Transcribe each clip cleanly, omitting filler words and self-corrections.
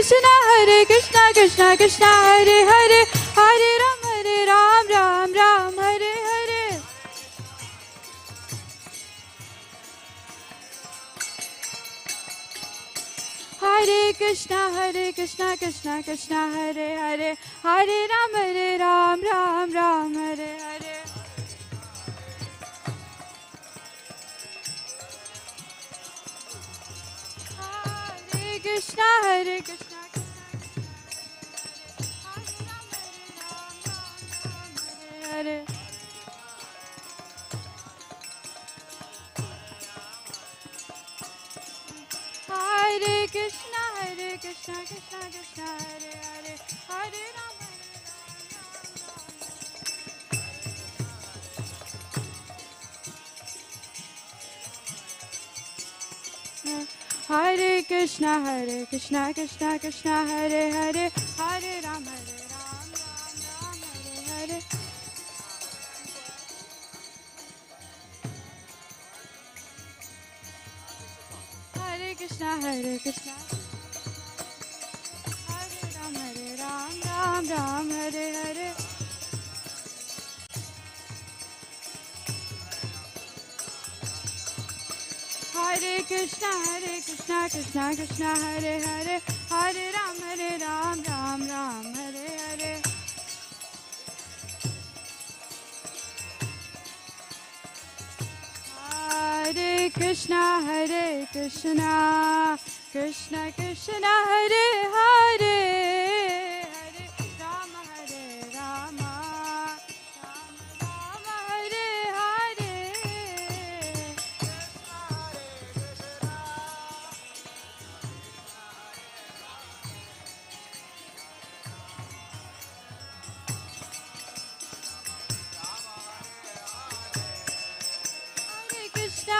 Krishna Krishna Krishna Hare Hare Hare Ram Ram Ram Hare Hare Hare Krishna Krishna Krishna Hare Hare Hare Ram Ram Hare Hare Krishna Hare Krishna Hare Hare Krishna Krishna Krishna Hare Hare Hare Ram Hare Krishna Krishna Krishna Hare Hare Hare Ram Ram Hare Hare Hare Krishna Hare Ram Ram Hare Hare Hare Krishna Krishna Krishna Hare Hare Hare Ram Ram Hare Hare Hare Krishna Krishna Krishna Hare Hare Hare Rama Rama Hare Hare Krishna Krishna Krishna Krishna Krishna Hare Hare Hare Ram Hare Hare Hare Krishna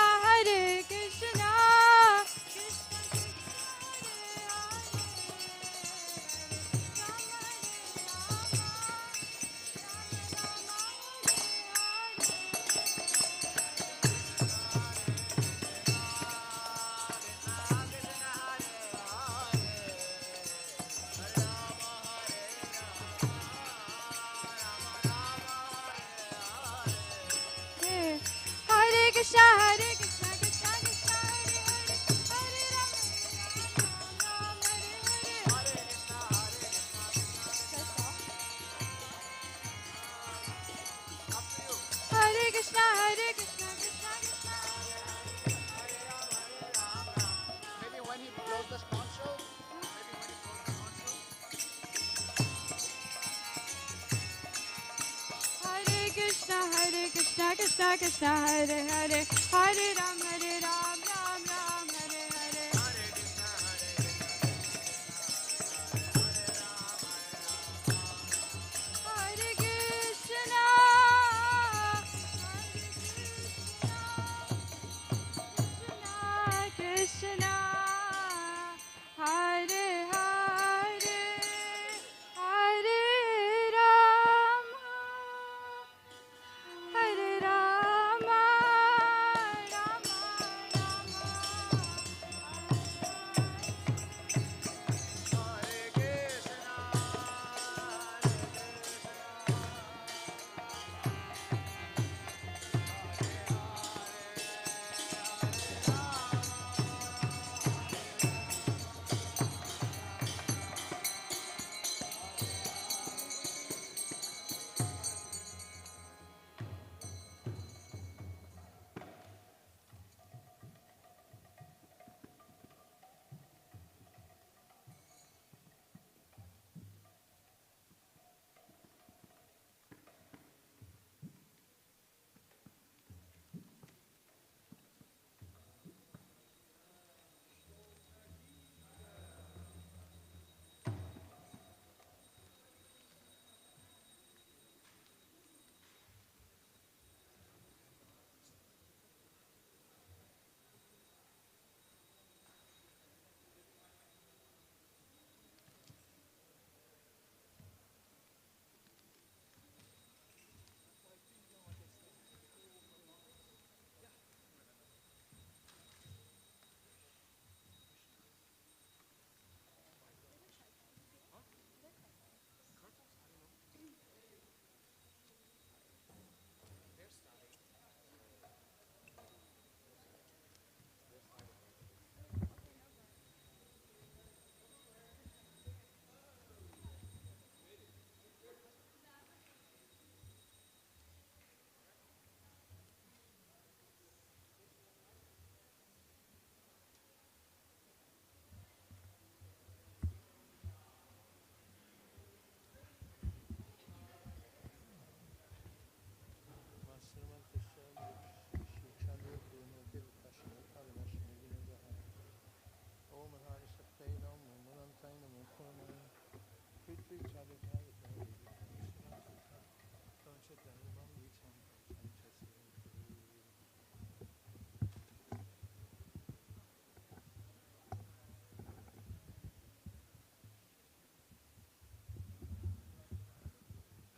Krishna Krishna Maybe when he blows the conch shell. Hare Krishna Krishna Hare Hare Hare Ram Ram Hare Hare Hare Krishna Krishna Hare Hare Hare Rama Hare Rama Rama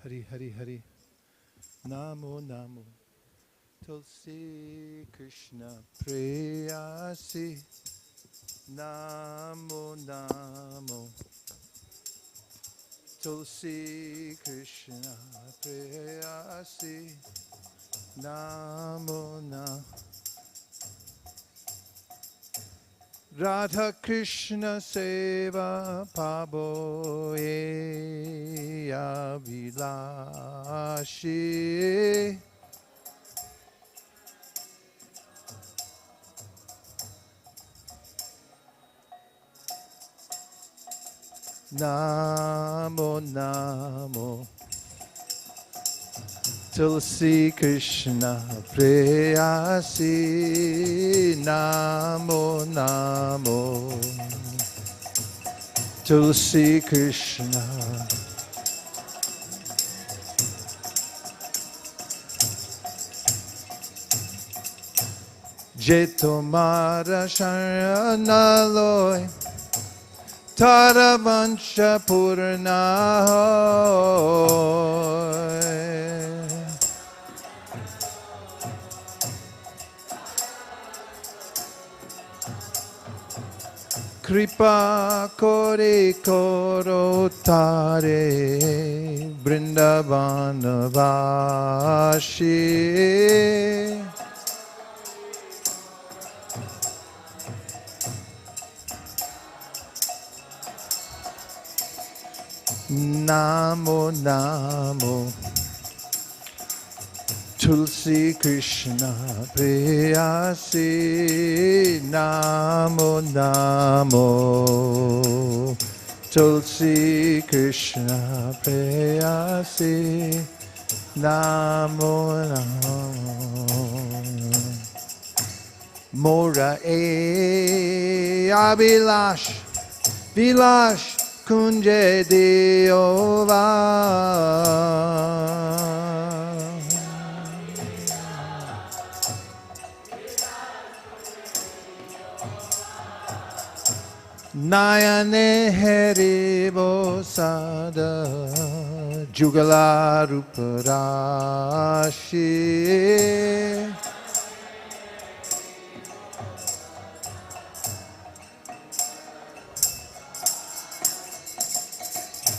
Hari Hari Hari. Namo Namo. Tulsi Krishna Preyasi. Namo Namo. Tulsi Krishna Preyasi. Namo Namo. Radha Krishna Seva Pabo Abhilashi. Namo Namo. Tulsi Krishna Preyasi. Namo Namo. Tulsi Krishna. Je tomara sharanaloy. Taravancha Purna Kripa Kore Koro Tare Vrindavana Vashi Namo Namo Tulsi Krishna Preyasi. Namo Namo Tulsi Krishna Preyasi. Namo Namo Mora Abhilash Vilash Kunje Deova Nayane Haribo Sada Jugala Ruparashi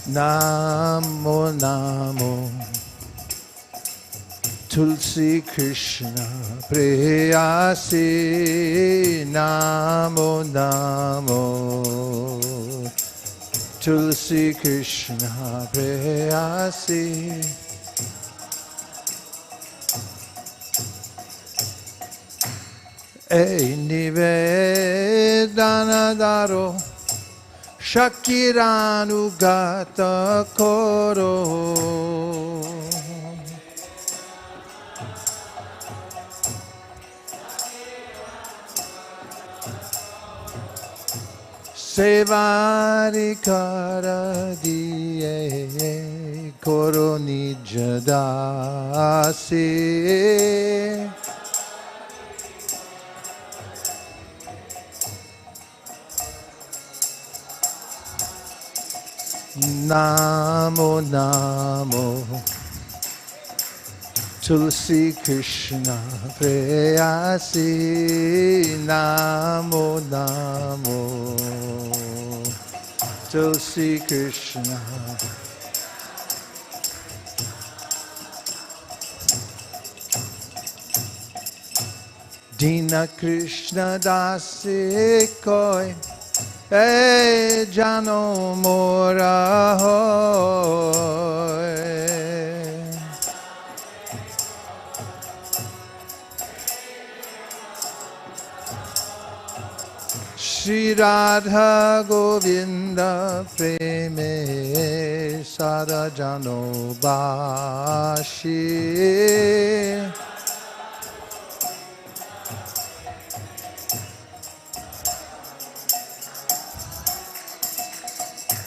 Namo Namo Tulsi Krishna Preyasi. Namo Namo Tulsi Krishna Preyasi. Nivedana Daro Shakiranugata Koro Sevari Kara Diye Koro Nijadasi Namo Namo Tulsi Krishna Preyasi. Namo Namo Tulsi Krishna. Dina Krishna Dasi Koi Jano Mora Hoy Shri Radha Govinda Preme Sada Jano Bashi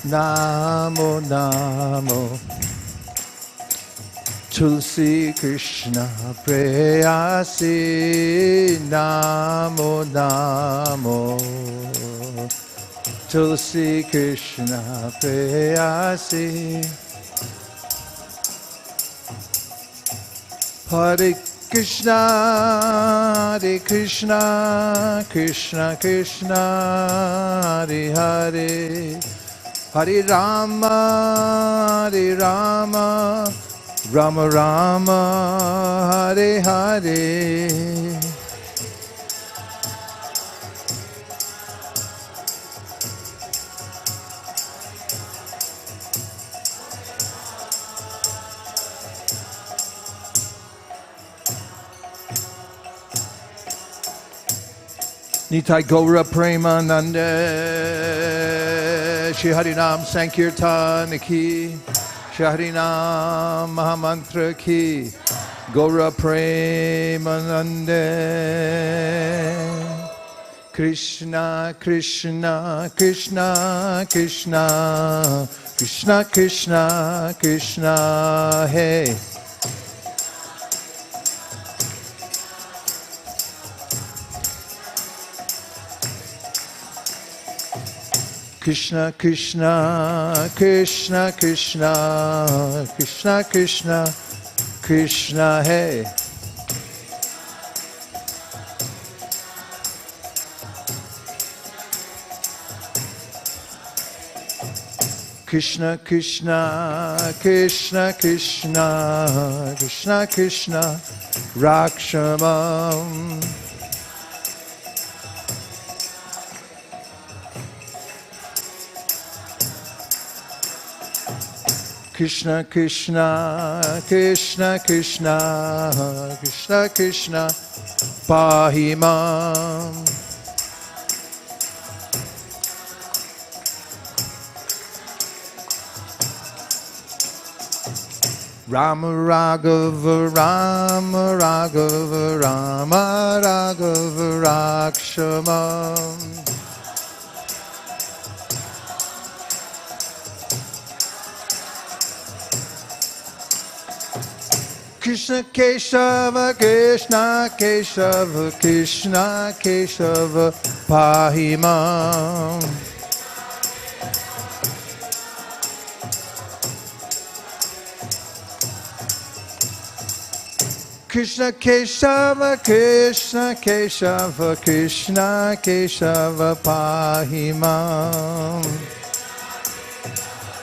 Namo Namo Tulsi Krishna Preyasi. Namo Namo Tulsi Krishna Preyasi. Hare Krishna, Krishna Krishna, Hare Hare, Hare Rama, Rama Rama, Hare Hare. Nitai Gaura Premanande, Shri Harinam Sankirtan ki, Shri Harinam Mahamantra ki, Gaura Premanande. Krishna Krishna Krishna Krishna, Krishna Krishna Krishna, hey. Krishna Krishna Krishna Krishna, Krishna Krishna Krishna, hey. Krishna Krishna Krishna Krishna, Krishna Krishna Rakshamam. Krishna Krishna Krishna Krishna, Krishna Krishna Pahimam. Rama Raghava Rama Raghava Rama Raghava Rakshamam. Krishna Keshava Krishna Keshava Krishna Keshava Pahimam. Krishna Keshava Krishna Keshava Krishna Keshava Pahimam.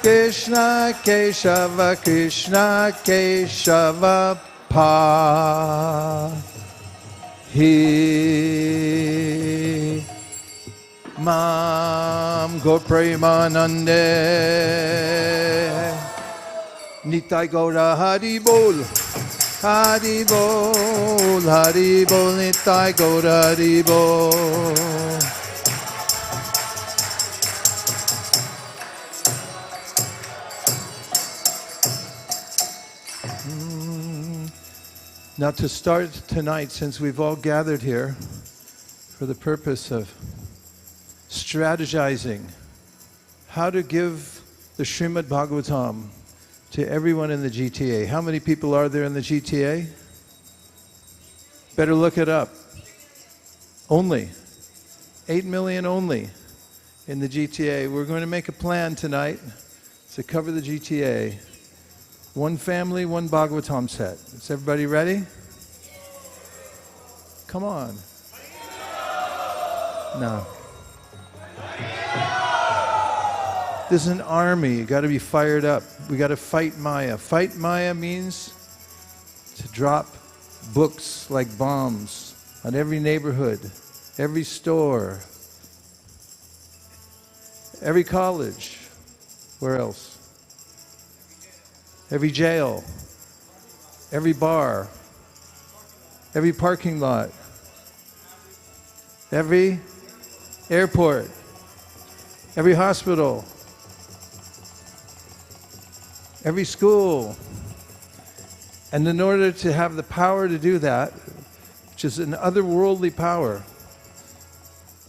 Krishna Keshava Krishna Keshava Pahimam. Gaur Premanande, Nitai Gaura Hari Bol, Hari Bol, Hari Bol, Nitai Gaura Hari Bol. Now to start tonight, since we've all gathered here for the purpose of strategizing how to give the Srimad Bhagavatam to everyone in the GTA. How many people are there in the GTA? Better look it up. Only. 8 million only in the GTA. We're going to make a plan tonight to cover the GTA. One family, one Bhagavatam set. Is everybody ready? Come on. No. This is an army. You got to be fired up. We got to fight Maya. Fight Maya means to drop books like bombs on every neighborhood, every store, every college. Where else? Every jail, every bar, every parking lot, every airport, every hospital, every school. And in order to have the power to do that, which is an otherworldly power,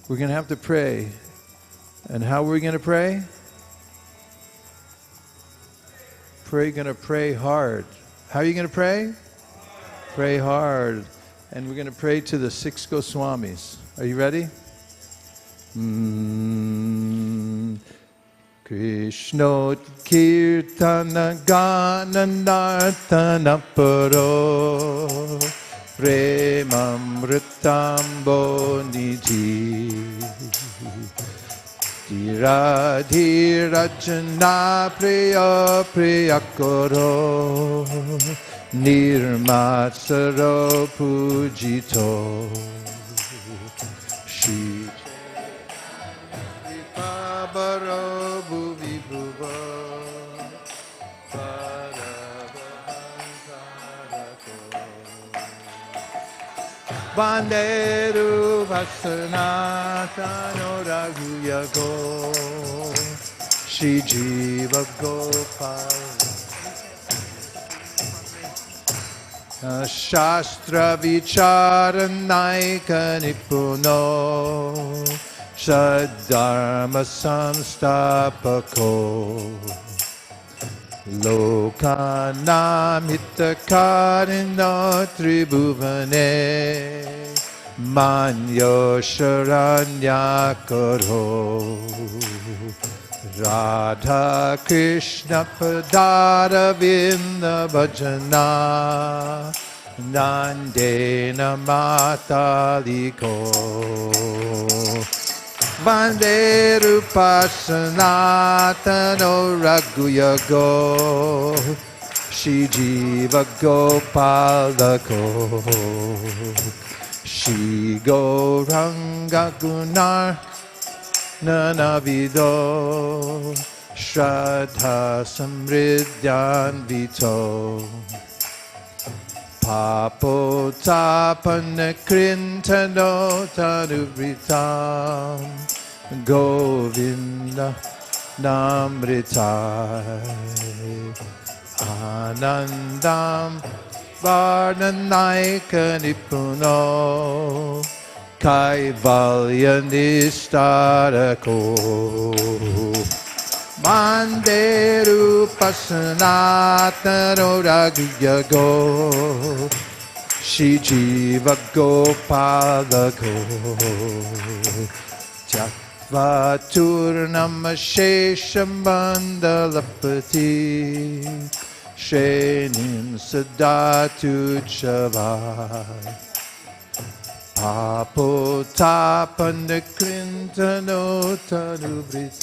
we're going to have to pray. And how are we going to pray? We're going to pray hard. How are you going to pray? Pray hard. And we're going to pray to the 6 Goswamis. Are you ready? Krishnot kirtana gana nartana paro premamritambo nidhi Radhirajana priya priyakaro nirmatsaro pujito Shri Pabaro bhuvi bhuva Banderu Vasanatano Raghuyago Shri Jiva Gopal Shastra Vicharanaika Nipuno Shadharma Samstapako Lokanam Hitakarino Tribhuvane Manyo Sharanyakaro Radha Krishna Padara Vinda Bhajana Nandena Mataliko Banderu Pasanatano Raghuyago Shri Jiva Gopalako Shri Gauranga Gunar Nanavido Shraddha Samriddhan Vito Papo Tapana Krintano Tanubritam Govinda Namritai Anandam Varnanaika Nipuno Kaivalya Nistarako Manderu Pasanatano Raghuyago Shri Jiva Gopalako Vaturna Sheshamandalapati Shenim Sadatu Chavai Papotapanda Krintano Tanubrit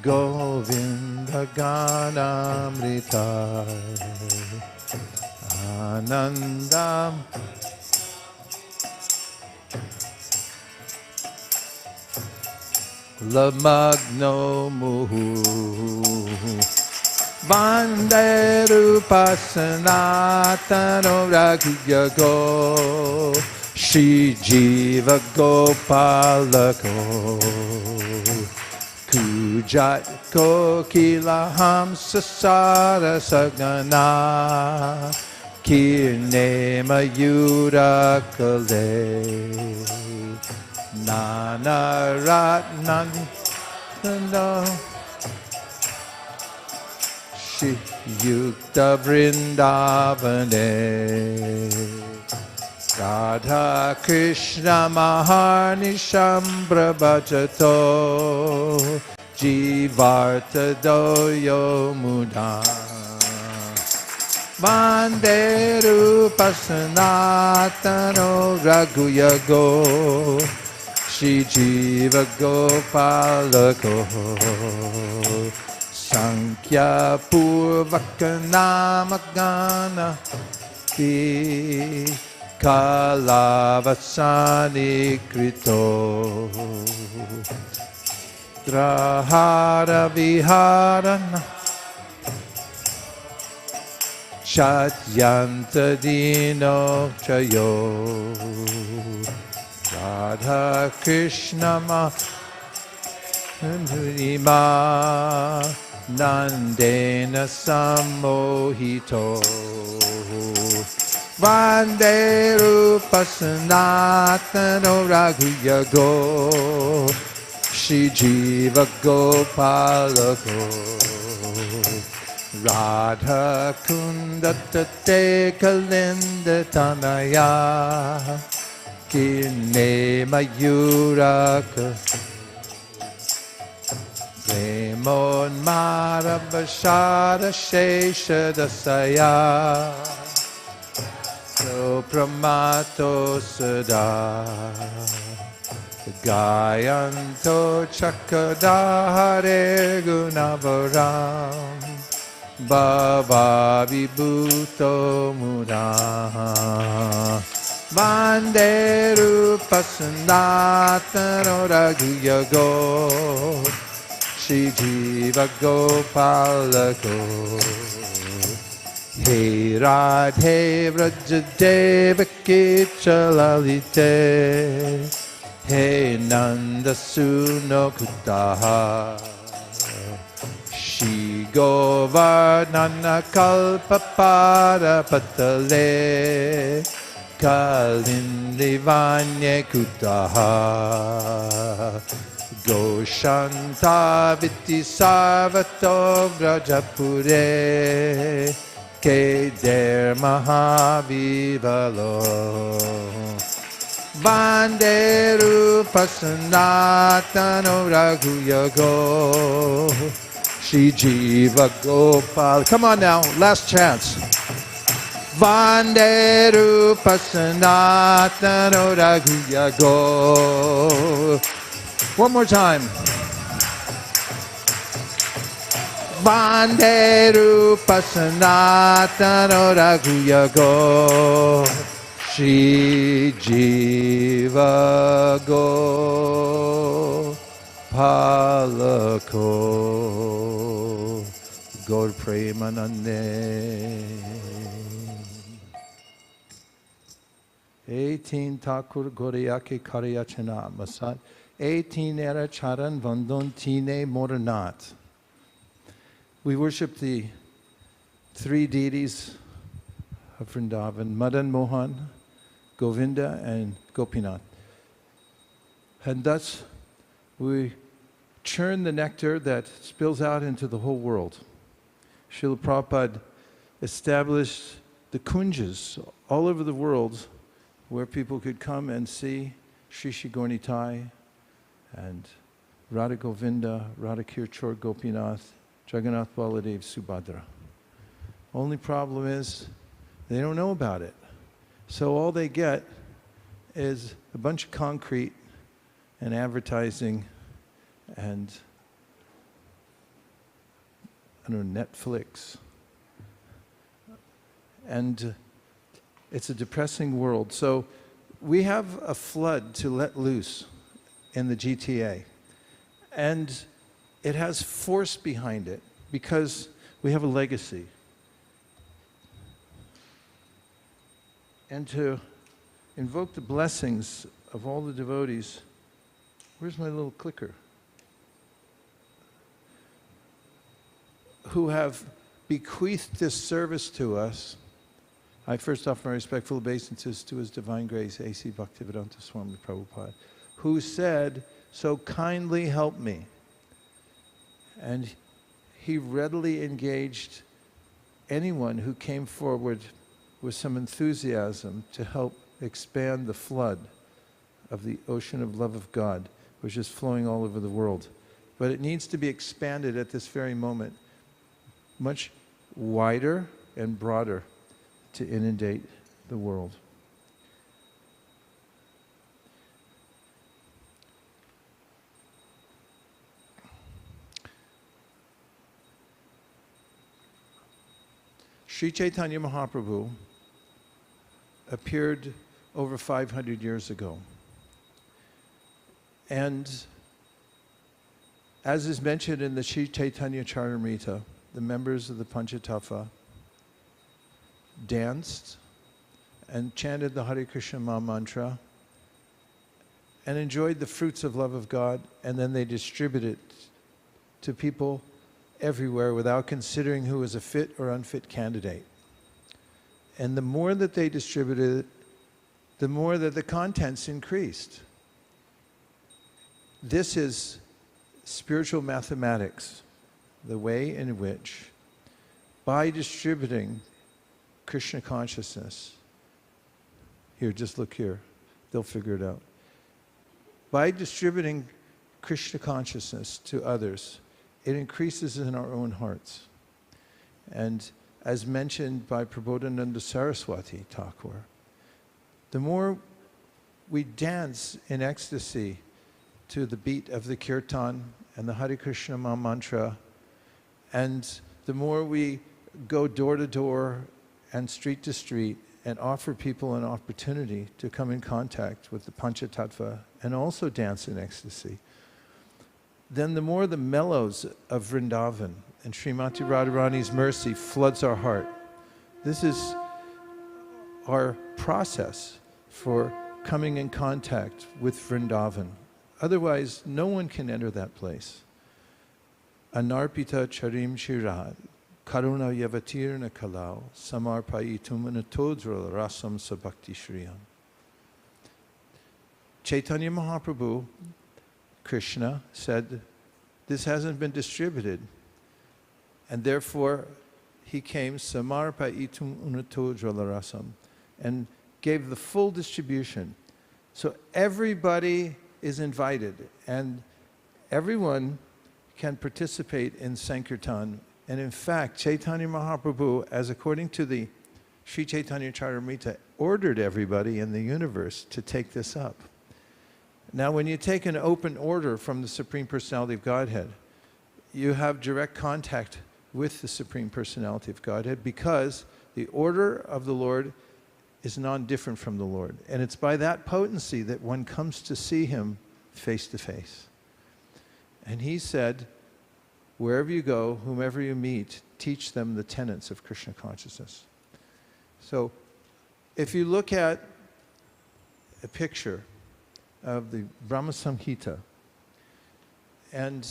Govinda Ganamrita Anandam Lamagno Muhu Banderu Pasanatano Raghuyago Shri Jiva Gopalako Kujat Kokila Hamsa Sara Sagana Kirne Mayura Kale Nana Ratnan Shri Yukta Vrindavane Radha Krishna Maharnisham Prabhajato Jivarta Doyo Mudam Banderu Pasanatano Raghuyago Shri Jiva Gopalako Sankhya Purvakanamagana Ki Kalavasani Krito Drahara Viharana Shatyanta Dino Chayo Radha Krishna Mahima Nandena Samohito Vanderu Pasanatano Raghuyago Shri Jiva Gopalako Radha Kundatate Kalinda Tanaya Kirne Mayuraka Premonmarabhashara Sheshadasaya So Pramato Sada Gayanto Chakadahare Gunavaram Bhava Vibhuto Mura Vande Rupa Sanatano Raghuyago Shri Jiva Gopalako He Radhe Vraja Devaki Chalalite He Nanda Suno Kutaha Shri Govardhana Kalpapada Patale Kalindi Vanye Kutaha Goshanta Viti Sarvato Vrajapure Keder Mahavivalo Vande Rupa Sanatano Raghuyago Shri Jiva Gopal. Come on now, last chance. Vande Rupa Sanatano Raghuyago. One more time. Vande Rupa Sanatano Raghuyago Shri Jiva Go Palako Gaur Premanande 18 Thakur Goriyake Kariyachana Masat 18 Era Charan Vandon Tine Moranat. We worship the three deities of Vrindavan, Madan Mohan, Govinda, and Gopinath. And thus, we churn the nectar that spills out into the whole world. Srila Prabhupada established the kunjas all over the world where people could come and see Shri Shri Gaurnitai and Radha Govinda, Radha Kirchor Gopinath, Jagannath Baladev Subhadra. Only problem is they don't know about it. So all they get is a bunch of concrete and advertising and Netflix. And it's a depressing world. So we have a flood to let loose in the GTA. And it has force behind it because we have a legacy. And to invoke the blessings of all the devotees, where's my little clicker? Who have bequeathed this service to us. I first offer my respectful obeisances to His Divine Grace, A.C. Bhaktivedanta Swami Prabhupada, who said, "So kindly help me." And he readily engaged anyone who came forward with some enthusiasm to help expand the flood of the ocean of love of God, which is flowing all over the world. But it needs to be expanded at this very moment, much wider and broader to inundate the world. Sri Chaitanya Mahaprabhu appeared over 500 years ago. And as is mentioned in the Sri Chaitanya Charitamrita, the members of the Panchatattva danced and chanted the Hare Krishna Maha Mantra and enjoyed the fruits of love of God, and then they distributed it to people everywhere without considering who was a fit or unfit candidate. And the more that they distributed it, the more that the contents increased. This is spiritual mathematics, the way in which, by distributing Krishna consciousness, here, just look here, they'll figure it out. By distributing Krishna consciousness to others, it increases in our own hearts. And as mentioned by Prabodhananda Saraswati Thakur, the more we dance in ecstasy to the beat of the kirtan and the Hare Krishna mantra, and the more we go door to door and street to street and offer people an opportunity to come in contact with the Panchatattva and also dance in ecstasy, then the more the mellows of Vrindavan and Srimati Radharani's mercy floods our heart. This is our process for coming in contact with Vrindavan. Otherwise, no one can enter that place. Anarpita charim shirat, karuna yavatirna kalau, samarpayitum anatodra rasam sabhakti shriyam. Chaitanya Mahaprabhu, Krishna, said, this hasn't been distributed. And therefore, he came, samarpayitum anatodra rasam, and gave the full distribution. So everybody is invited, and everyone can participate in Sankirtan. And in fact, Chaitanya Mahaprabhu, as according to the Sri Chaitanya Charitamrita, ordered everybody in the universe to take this up. Now, when you take an open order from the Supreme Personality of Godhead, you have direct contact with the Supreme Personality of Godhead, because the order of the Lord is non-different from the Lord. And it's by that potency that one comes to see him face to face. And he said, wherever you go, whomever you meet, teach them the tenets of Krishna consciousness. So if you look at a picture of the Brahma Samhita, and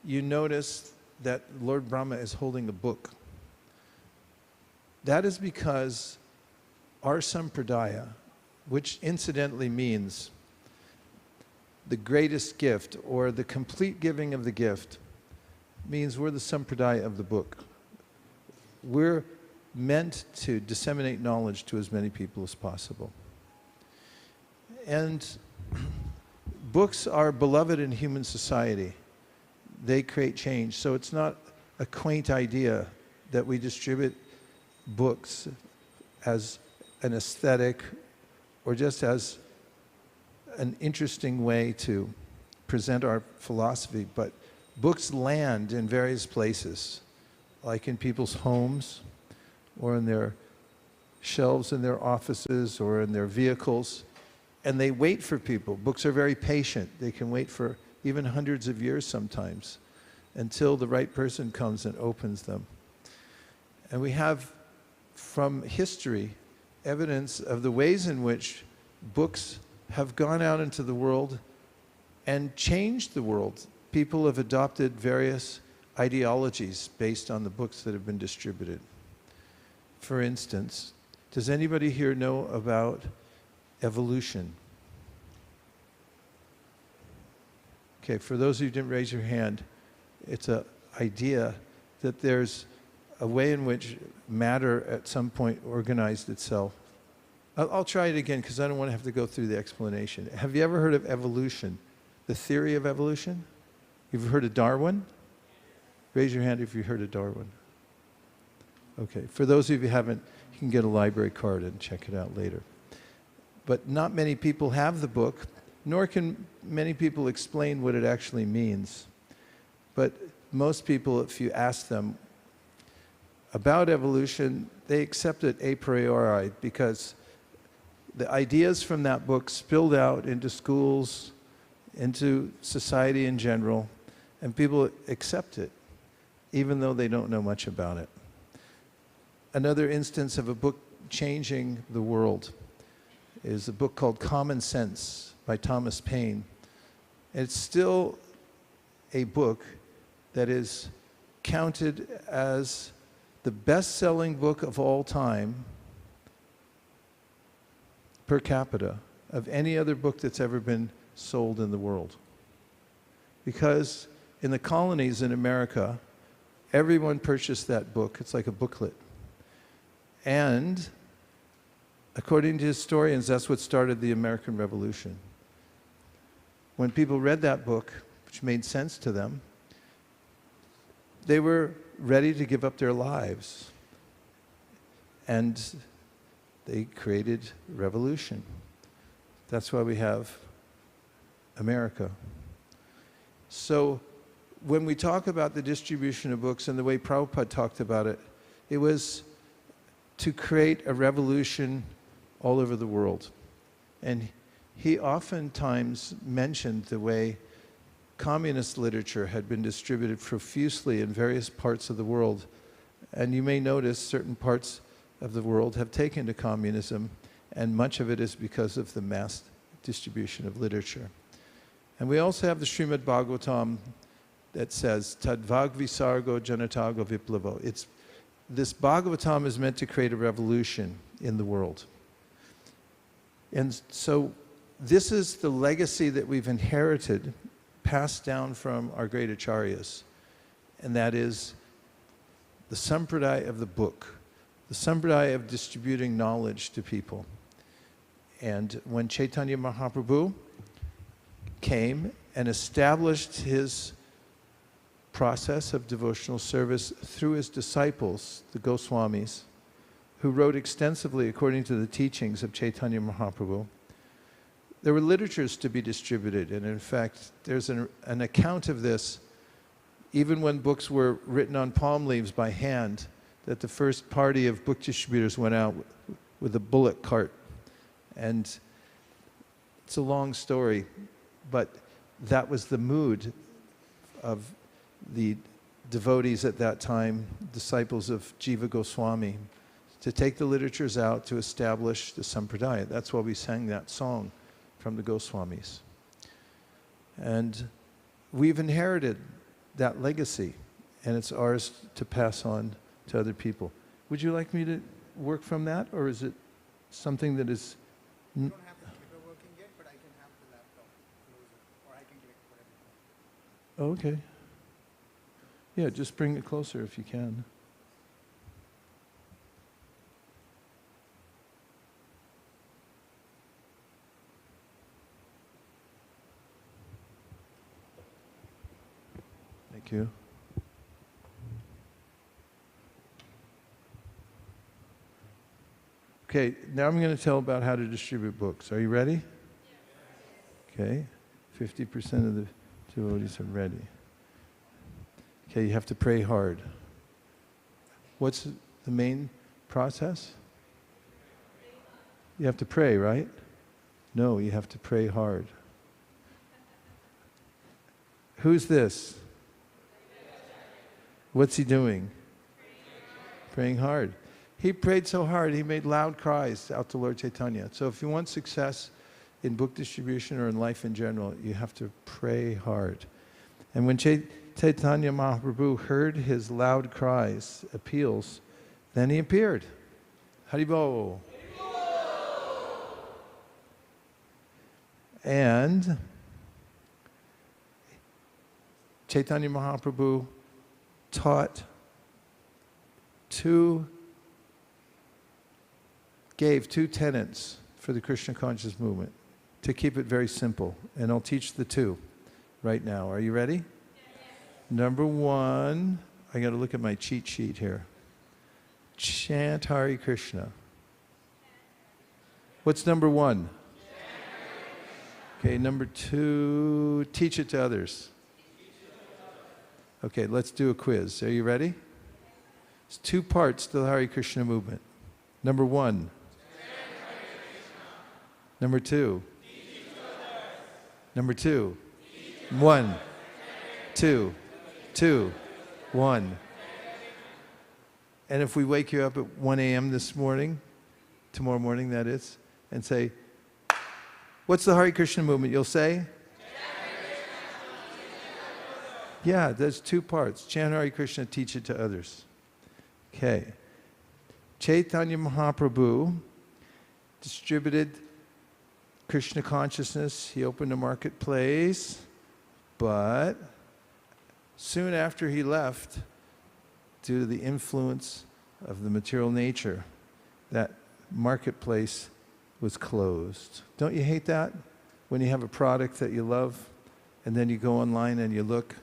you notice that Lord Brahma is holding a book, that is because our sampradaya, which incidentally means the greatest gift or the complete giving of the gift, means we're the sampradaya of the book. We're meant to disseminate knowledge to as many people as possible. And books are beloved in human society. They create change. So it's not a quaint idea that we distribute books as an aesthetic or just as an interesting way to present our philosophy, but books land in various places, like in people's homes or in their shelves in their offices or in their vehicles, and they wait for people. Books are very patient. They can wait for even hundreds of years sometimes until the right person comes and opens them. And we have from history evidence of the ways in which books have gone out into the world and changed the world. People have adopted various ideologies based on the books that have been distributed. For instance, does anybody here know about evolution? Okay, for those of you who didn't raise your hand, it's an idea that there's a way in which matter at some point organized itself. I'll try it again because I don't want to have to go through the explanation. Have you ever heard of evolution? The theory of evolution? You've heard of Darwin? Raise your hand if you heard of Darwin. Okay, for those of you who haven't, you can get a library card and check it out later. But not many people have the book, nor can many people explain what it actually means. But most people, if you ask them about evolution, they accept it a priori because the ideas from that book spilled out into schools, into society in general, and people accept it, even though they don't know much about it. Another instance of a book changing the world is a book called Common Sense by Thomas Paine. It's still a book that is counted as the best-selling book of all time per capita of any other book that's ever been sold in the world. Because in the colonies in America, everyone purchased that book. It's like a booklet. And according to historians, that's what started the American Revolution. When people read that book, which made sense to them, they were ready to give up their lives. And they created revolution. That's why we have America. So when we talk about the distribution of books and the way Prabhupada talked about it, it was to create a revolution all over the world. And he oftentimes mentioned the way communist literature had been distributed profusely in various parts of the world. And you may notice certain parts of the world have taken to communism, and much of it is because of the mass distribution of literature. And we also have the Srimad Bhagavatam that says, Tadvag Visargo Janatago Viplavo. This Bhagavatam is meant to create a revolution in the world. And so this is the legacy that we've inherited, passed down from our great acharyas, and that is the sampradaya of the book, the sampradaya of distributing knowledge to people. And when Chaitanya Mahaprabhu came and established his process of devotional service through his disciples, the Goswamis, who wrote extensively according to the teachings of Chaitanya Mahaprabhu, there were literatures to be distributed. And in fact, there's an account of this, even when books were written on palm leaves by hand, that the first party of book distributors went out with a bullock cart. And it's a long story, but that was the mood of the devotees at that time, disciples of Jiva Goswami, to take the literatures out to establish the sampradaya. That's why we sang that song from the Goswamis. And we've inherited that legacy, and it's ours to pass on to other people. Would you like me to work from that, or is it something that is... You don't have the paper working yet, but I can have the laptop closer, or I can click whatever. Okay. Yeah, just bring it closer if you can. Thank you. Okay, now I'm going to tell about how to distribute books. Are you ready? Okay, 50% of the devotees are ready. Okay, you have to pray hard. What's the main process? You have to pray, right? No, you have to pray hard. Who's this? What's he doing? Praying hard. He prayed so hard, he made loud cries out to Lord Chaitanya. So if you want success in book distribution or in life in general, you have to pray hard. And when Chaitanya Mahaprabhu heard his loud cries, appeals, then he appeared. Haribol. And Chaitanya Mahaprabhu gave two tenets for the Krishna conscious movement to keep it very simple. And I'll teach the two right now. Are you ready? Yes. Number one, I got to look at my cheat sheet here. Chant Hare Krishna. What's number one? Okay, number two, teach it to others. Okay, let's do a quiz. Are you ready? It's two parts to the Hare Krishna movement. Number one. Number two. Number two. 1, 2, 2, 1. And if we wake you up at 1 a.m. this morning, tomorrow morning that is, and say, what's the Hare Krishna movement? You'll say? Yeah, there's two parts. Chant Hare Krishna, teach it to others. Okay. Chaitanya Mahaprabhu distributed Krishna consciousness. He opened a marketplace, but soon after he left, due to the influence of the material nature, that marketplace was closed. Don't you hate that? When you have a product that you love, and then you go online and you look,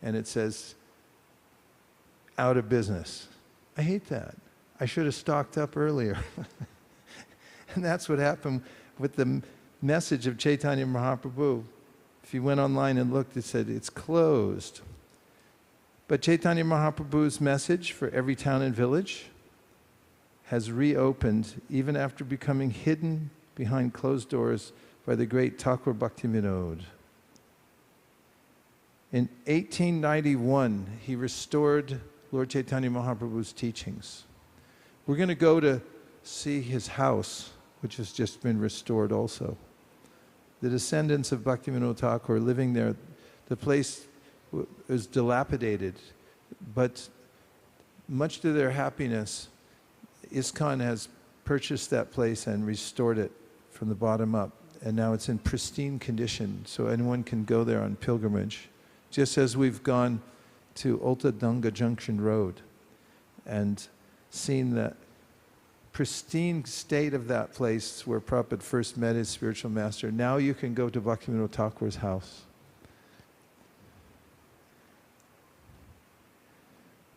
and it says, out of business. I hate that. I should have stocked up earlier. And that's what happened with the message of Chaitanya Mahaprabhu. If you went online and looked, it said it's closed. But Chaitanya Mahaprabhu's message for every town and village has reopened even after becoming hidden behind closed doors by the great Thakur Bhaktivinoda. In 1891, he restored Lord Chaitanya Mahaprabhu's teachings. We're going to go to see his house, which has just been restored also. The descendants of Bhaktivinoda Thakur living there, the place is dilapidated, but much to their happiness, ISKCON has purchased that place and restored it from the bottom up, and now it's in pristine condition, so anyone can go there on pilgrimage. Just as we've gone to Ulta Dunga Junction Road and seen the pristine state of that place where Prabhupada first met his spiritual master. Now you can go to Bhaktivinoda Thakur's house.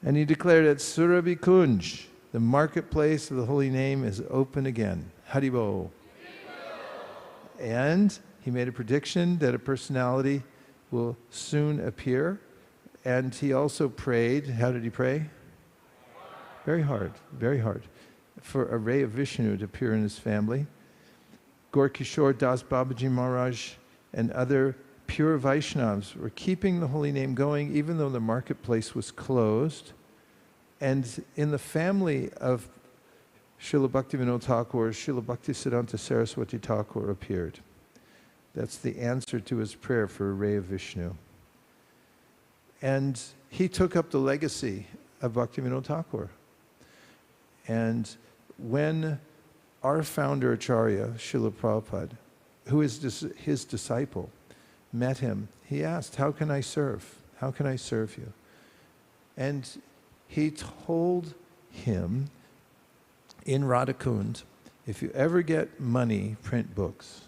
And he declared that Surabhi Kunj, the marketplace of the holy name, is open again. Haribo. And he made a prediction that a personality will soon appear. And he also prayed, how did he pray? Very hard, for a ray of Vishnu to appear in his family. Gaur Kishore Das Babaji Maharaj and other pure Vaishnavas were keeping the holy name going even though the marketplace was closed. And in the family of Srila Bhaktivinoda Thakur, Srila Bhaktisiddhanta Saraswati Thakur appeared. That's the answer to his prayer for a ray of Vishnu. And he took up the legacy of Bhaktivinoda Thakur. And when our founder Acharya, Srila Prabhupada, who is his disciple, met him, he asked, how can I serve? How can I serve you? And he told him in Radhakund, if you ever get money, print books.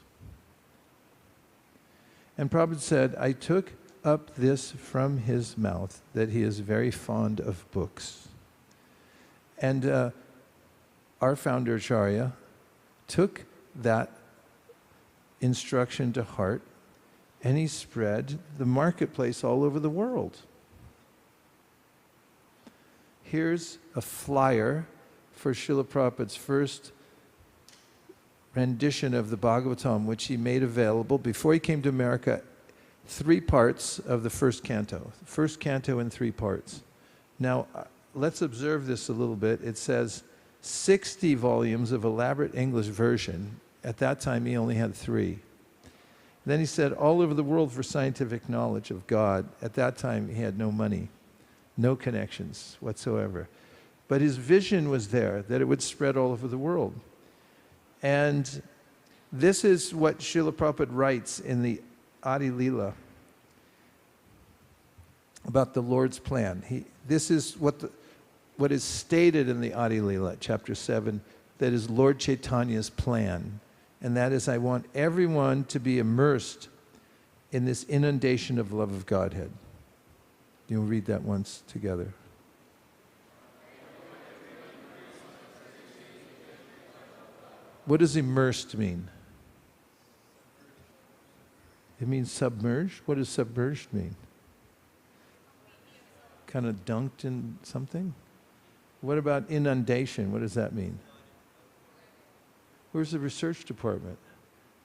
And Prabhupada said, I took up this from his mouth, that he is very fond of books. And our founder Acharya took that instruction to heart, and he spread the marketplace all over the world. Here's a flyer for Srila Prabhupada's first rendition of the Bhagavatam, which he made available before he came to America, 3 parts of the first canto. First canto in 3 parts. Now, let's observe this a little bit. It says 60 volumes of elaborate English version. At that time, he only had 3. Then he said, all over the world for scientific knowledge of God. At that time, he had no money, no connections whatsoever. But his vision was there, that it would spread all over the world. And this is what Srila Prabhupada writes in the Adi Lila about the Lord's plan. This is what is stated in the Adi Lila, chapter 7, that is Lord Chaitanya's plan. And that is, I want everyone to be immersed in this inundation of love of Godhead. You'll read that once together. What does immersed mean? It means submerged. What does submerged mean? Kind of dunked in something? What about inundation? What does that mean? Where's the research department?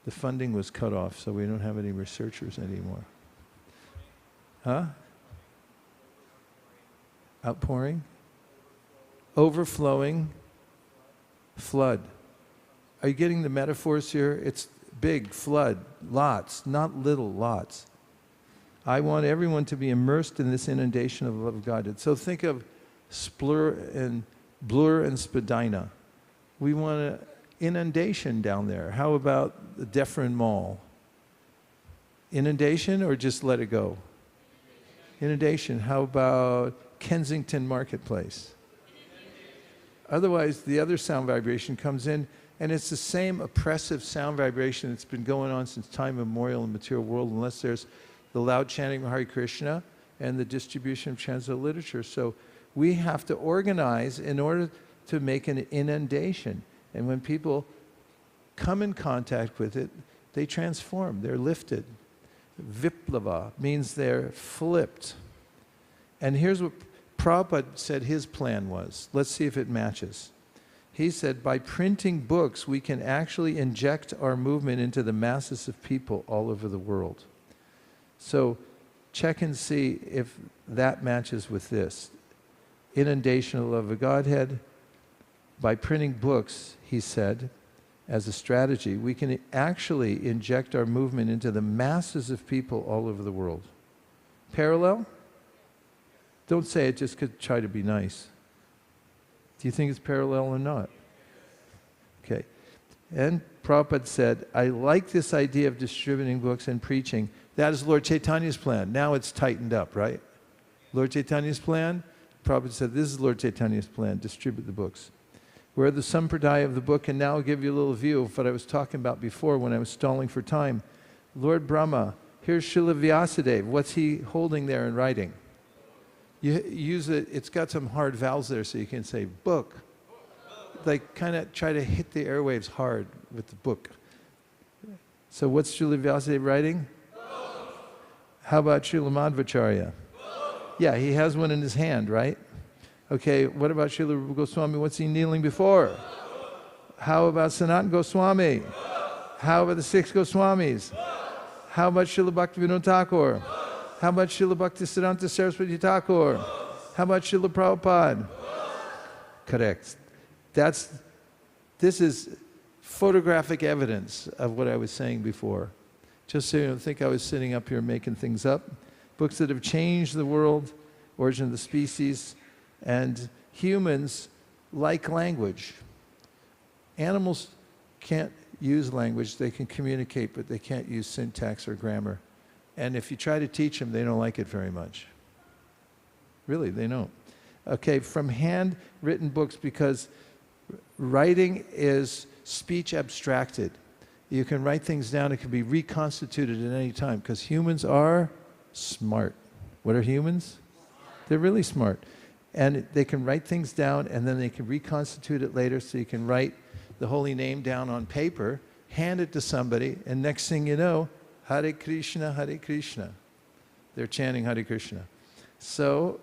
The funding was cut off, so we don't have any researchers anymore. Huh? Outpouring? Overflowing? Flood. Are you getting the metaphors here? It's big, flood, lots, not little, lots. I want everyone to be immersed in this inundation of the love of God. So think of Blur and Spadina. We want an inundation down there. How about the Dufferin Mall? Inundation or just let it go? Inundation. How about Kensington Marketplace? Otherwise, the other sound vibration comes in, and it's the same oppressive sound vibration that's been going on since time immemorial in the material world, unless there's the loud chanting of Hare Krishna and the distribution of translated literature. So we have to organize in order to make an inundation. And when people come in contact with it, they transform, they're lifted. Viplava means they're flipped. And here's what Prabhupada said his plan was. Let's see if it matches. He said, by printing books, we can actually inject our movement into the masses of people all over the world. So check and see if that matches with this. Inundation of the love of Godhead. By printing books, he said, as a strategy, we can actually inject our movement into the masses of people all over the world. Parallel? Don't say it just to try to be nice. Do you think it's parallel or not? Okay. And Prabhupada said, I like this idea of distributing books and preaching. That is Lord Chaitanya's plan. Now it's tightened up, right? Lord Chaitanya's plan? Prabhupada said, this is Lord Chaitanya's plan, distribute the books. We're the sampradaya of the book, and now I'll give you a little view of what I was talking about before when I was stalling for time. Lord Brahma, here's Srila Vyasadeva. What's he holding there and writing? You use it, it's got some hard vowels there, so you can say book. Like kind of try to hit the airwaves hard with the book. So what's Srila Vyasadeva writing? How about Srila Madhvacharya? Yeah, he has one in his hand, right? Okay, what about Srila Rupa Goswami? What's he kneeling before? How about Sanatana Goswami? How about the 6 Goswamis? How about Srila Bhaktivinoda Thakur? How about Srila Bhaktisiddhanta Saraswati Thakur? How about Srila Prabhupada? Correct. This is photographic evidence of what I was saying before. Just so you don't think I was sitting up here making things up. Books that have changed the world, Origin of the Species, and humans like language. Animals can't use language, they can communicate, but they can't use syntax or grammar. And if you try to teach them, they don't like it very much. Really, they don't. Okay, from handwritten books, because writing is speech abstracted. You can write things down, it can be reconstituted at any time, because humans are smart. What are humans? They're really smart. And they can write things down, and then they can reconstitute it later, so you can write the holy name down on paper, hand it to somebody, and next thing you know, Hare Krishna, Hare Krishna. They're chanting Hare Krishna. So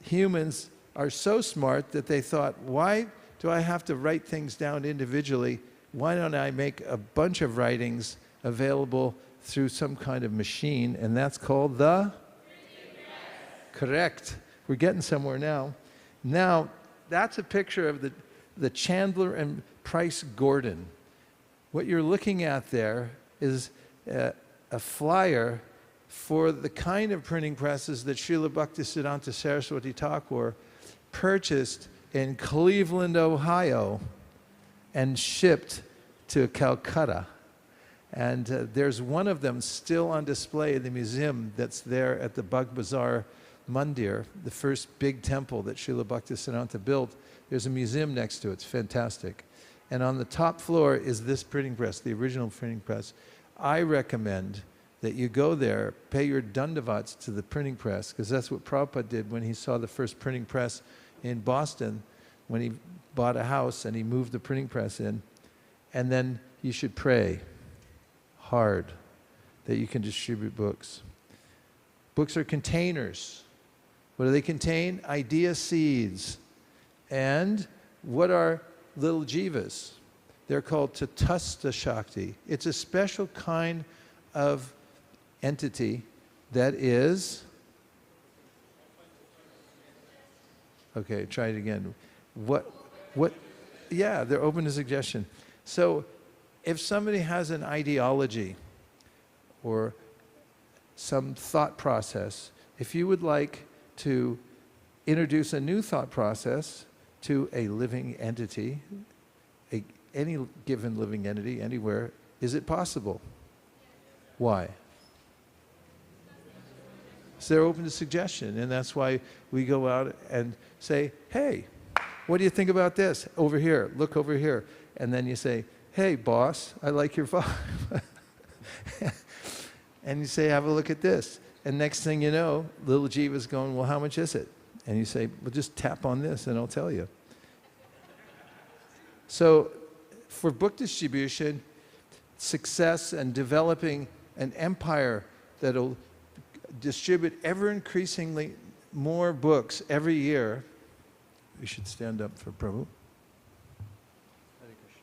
humans are so smart that they thought, why do I have to write things down individually? Why don't I make a bunch of writings available through some kind of machine? And that's called the? Correct. We're getting somewhere now. Now, that's a picture of the Chandler and Price Gordon. What you're looking at there is a flyer for the kind of printing presses that Srila Bhaktisiddhanta Saraswati Thakur purchased in Cleveland, Ohio, and shipped to Calcutta. And there's one of them still on display in the museum that's there at the Bug Bazaar Mandir, the first big temple that Srila Bhaktisiddhanta built. There's a museum next to it. It's fantastic. And on the top floor is this printing press, the original printing press. I recommend that you go there, pay your dandavats to the printing press, because that's what Prabhupada did when he saw the first printing press in Boston, when he bought a house and he moved the printing press in. And then you should pray hard that you can distribute books. Books are containers. What do they contain? Idea seeds. And what are little jivas? They're called Tatastha Shakti. It's a special kind of entity that is... Okay, try it again. Yeah, they're open to suggestion. So if somebody has an ideology or some thought process, if you would like to introduce a new thought process to a living entity, any given living entity, anywhere, is it possible? Why? So they're open to suggestion, and that's why we go out and say, hey, what do you think about this? Over here, look over here. And then you say, hey, boss, I like your vibe. And you say, have a look at this. And next thing you know, little Jiva's going, well, how much is it? And you say, well, just tap on this and I'll tell you. So for book distribution, success and developing an empire that'll distribute ever increasingly more books every year. We should stand up for Prabhu. Hare Krishna.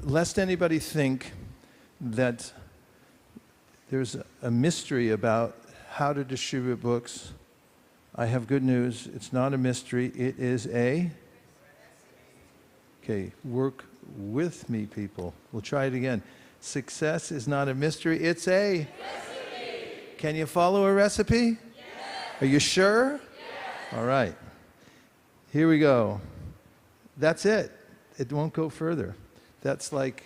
Lest anybody think that there's a mystery about how to distribute books, I have good news. It's not a mystery. It is a... Okay, work with me, people. We'll try it again. Success is not a mystery. It's a... Recipe. Can you follow a recipe? Yes. Are you sure? Yes. All right. Here we go. That's it. It won't go further. That's like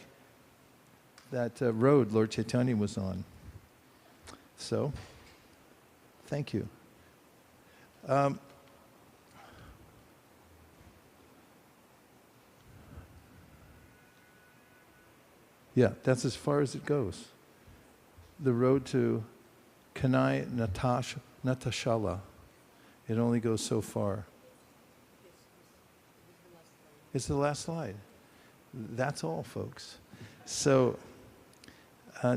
that road Lord Chaitanya was on. So, thank you. Yeah, that's as far as it goes. The road to Kanai Natashala. It only goes so far. It's the last slide. That's all, folks. So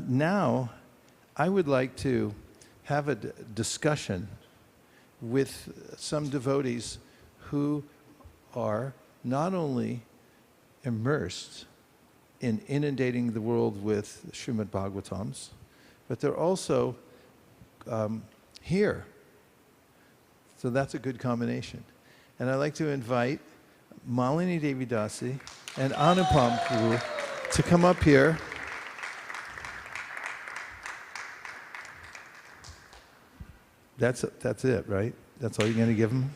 now I would like to have a discussion with some devotees who are not only immersed in inundating the world with Srimad Bhagavatams, but they're also here. So that's a good combination. And I'd like to invite Malini Devi Dasi and Anupam Prabhu to come up here. That's it, right? That's all you're going to give them?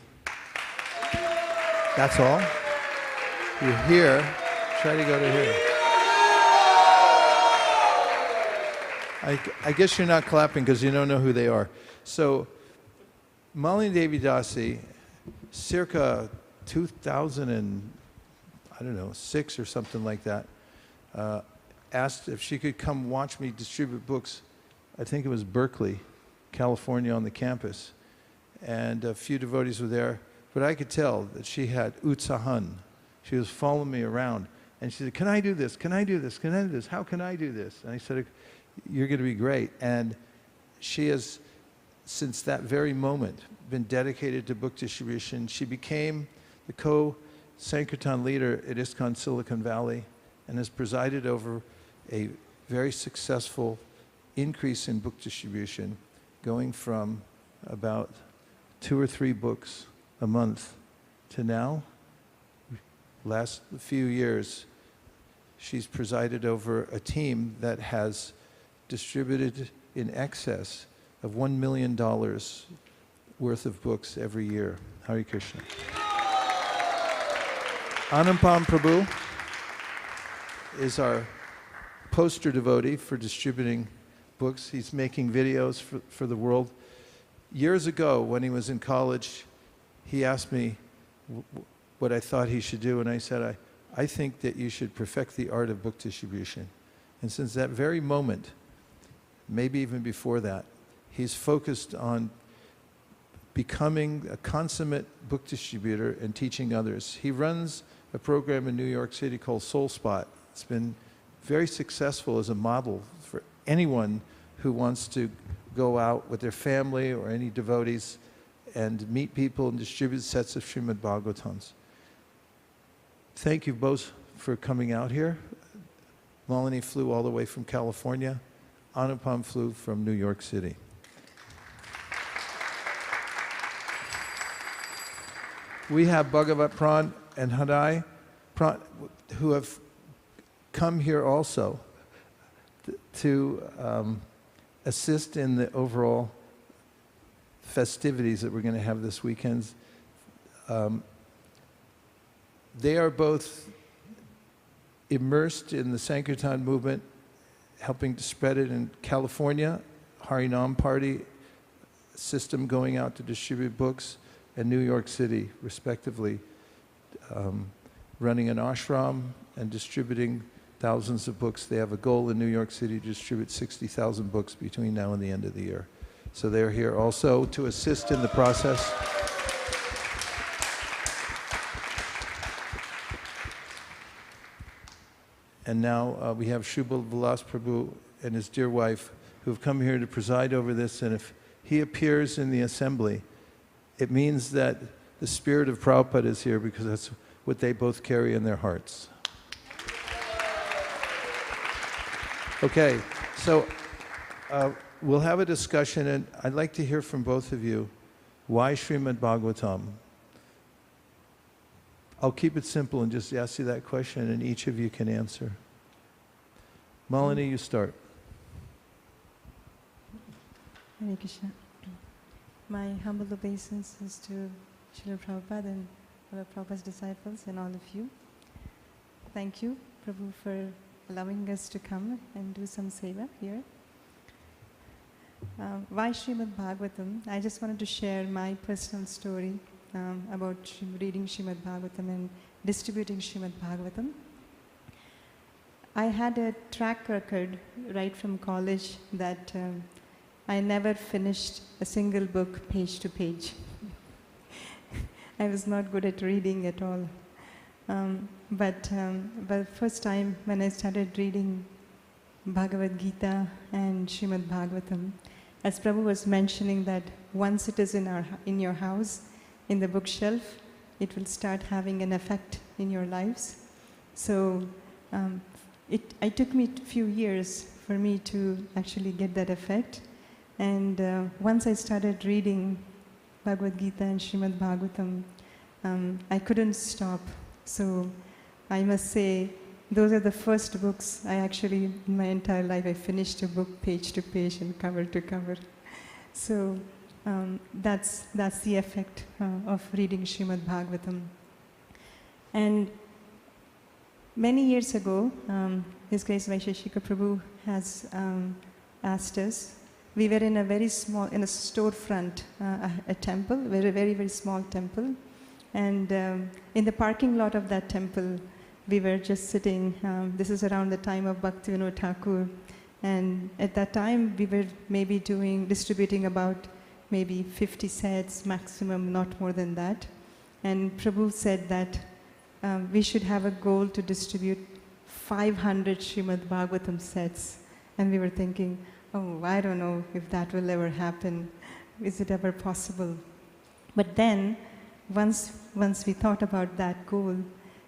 That's all? You're here. Try to go to here. I guess you're not clapping because you don't know who they are. So, Malini Devi Dasi, circa 2006 or something like that, asked if she could come watch me distribute books. I think it was Berkeley, California, on the campus. And a few devotees were there. But I could tell that she had utsahan. She was following me around. And she said, can I do this? Can I do this? Can I do this? How can I do this? And I said, you're going to be great. And she has, since that very moment, been dedicated to book distribution. She became the co-Sankirtan leader at ISKCON Silicon Valley and has presided over a very successful increase in book distribution, going from about 2 or 3 books a month to now, last few years, she's presided over a team that has distributed in excess of $1 million worth of books every year. Hare Krishna. Anupam Prabhu is our poster devotee for distributing books. He's making videos for the world. Years ago, when he was in college, he asked me what I thought he should do, and I said, I think that you should perfect the art of book distribution. And since that very moment, maybe even before that, he's focused on becoming a consummate book distributor and teaching others. He runs a program in New York City called Soul Spot. It's been very successful as a model for anyone who wants to go out with their family or any devotees and meet people and distribute sets of Srimad Bhagavatams. Thank you both for coming out here. Malini flew all the way from California. Anupam flew from New York City. we have Bhagavat Pran and Hadai Pran, who have come here also to assist in the overall festivities that we're going to have this weekend. They are both immersed in the Sankirtan movement, helping to spread it in California, Harinam Party system going out to distribute books, and New York City, respectively, running an ashram and distributing thousands of books. They have a goal in New York City to distribute 60,000 books between now and the end of the year. So they're here also to assist in the process. And now we have Shubal Vilas Prabhu and his dear wife who have come here to preside over this. And if he appears in the assembly, it means that the spirit of Prabhupada is here, because that's what they both carry in their hearts. Okay, so we'll have a discussion, and I'd like to hear from both of you. Why Srimad Bhagavatam? I'll keep it simple and just ask you that question, and each of you can answer. Malini, you start. Hare Krishna. My humble obeisance is to Srila Prabhupada and all of Prabhupada's disciples and all of you. Thank you, Prabhu, for allowing us to come and do some seva here. Why Srimad Bhagavatam? I just wanted to share my personal story about reading Srimad Bhagavatam and distributing Srimad Bhagavatam. I had a track record right from college that I never finished a single book page to page. I was not good at reading at all. But first time when I started reading Bhagavad Gita and Srimad Bhagavatam, as Prabhu was mentioning that once it is in your house, in the bookshelf, it will start having an effect in your lives. So it took me a few years for me to actually get that effect. And once I started reading Bhagavad Gita and Srimad Bhagavatam, I couldn't stop. So I must say, those are the first books I actually, in my entire life, I finished a book page to page and cover to cover. So that's the effect of reading Srimad Bhagavatam. And many years ago, His Grace Vaisheshika Prabhu has asked us. We were in a very small, in a storefront, a temple, very, very, very small temple. And in the parking lot of that temple, we were just sitting. This is around the time of Bhaktivinoda Thakur. And at that time, we were maybe distributing about maybe 50 sets, maximum, not more than that. And Prabhu said that we should have a goal to distribute 500 Srimad Bhagavatam sets. And we were thinking, oh, I don't know if that will ever happen. Is it ever possible? But then, once we thought about that goal,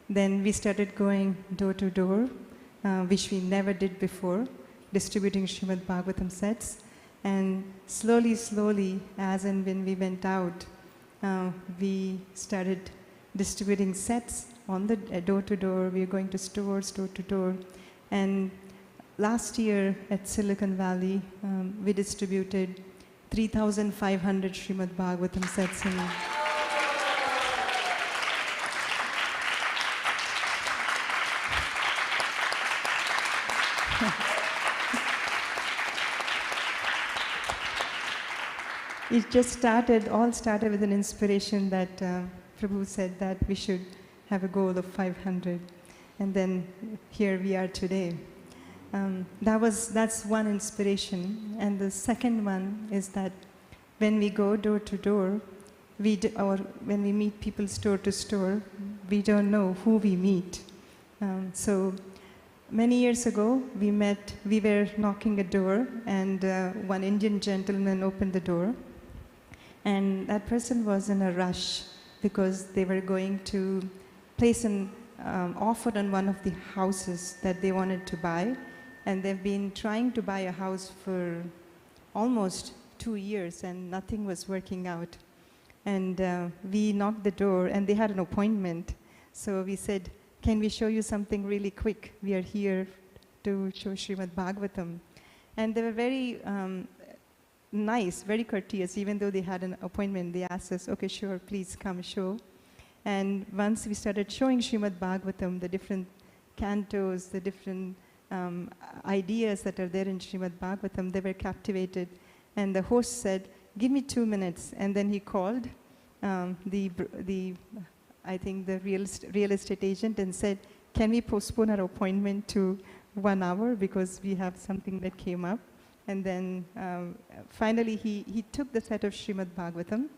then we started going door to door, which we never did before, distributing Srimad Bhagavatam sets. And slowly, as and when we went out, we started distributing sets on the door to door. We were going to stores, door to door. And last year at Silicon Valley, we distributed 3,500 Srimad Bhagavatam sets. It just all started with an inspiration that Prabhu said that we should have a goal of 500. And then here we are today. That's one inspiration. And the second one is that when we go door to door, or when we meet people store to store, we don't know who we meet. So many years ago, we were knocking a door, and one Indian gentleman opened the door. And that person was in a rush because they were going to place an offer on one of the houses that they wanted to buy. And they've been trying to buy a house for almost 2 years, and nothing was working out. And we knocked the door, and they had an appointment. So we said, can we show you something really quick? We are here to show Srimad Bhagavatam. And they were very nice, very courteous. Even though they had an appointment, they asked us, okay, sure, please come show. And once we started showing Srimad Bhagavatam, the different cantos, the different ideas that are there in Srimad Bhagavatam, they were captivated. And the host said, give me 2 minutes. And then he called I think the real estate agent and said, can we postpone our appointment to 1 hour because we have something that came up. And then finally he took the set of Srimad Bhagavatam,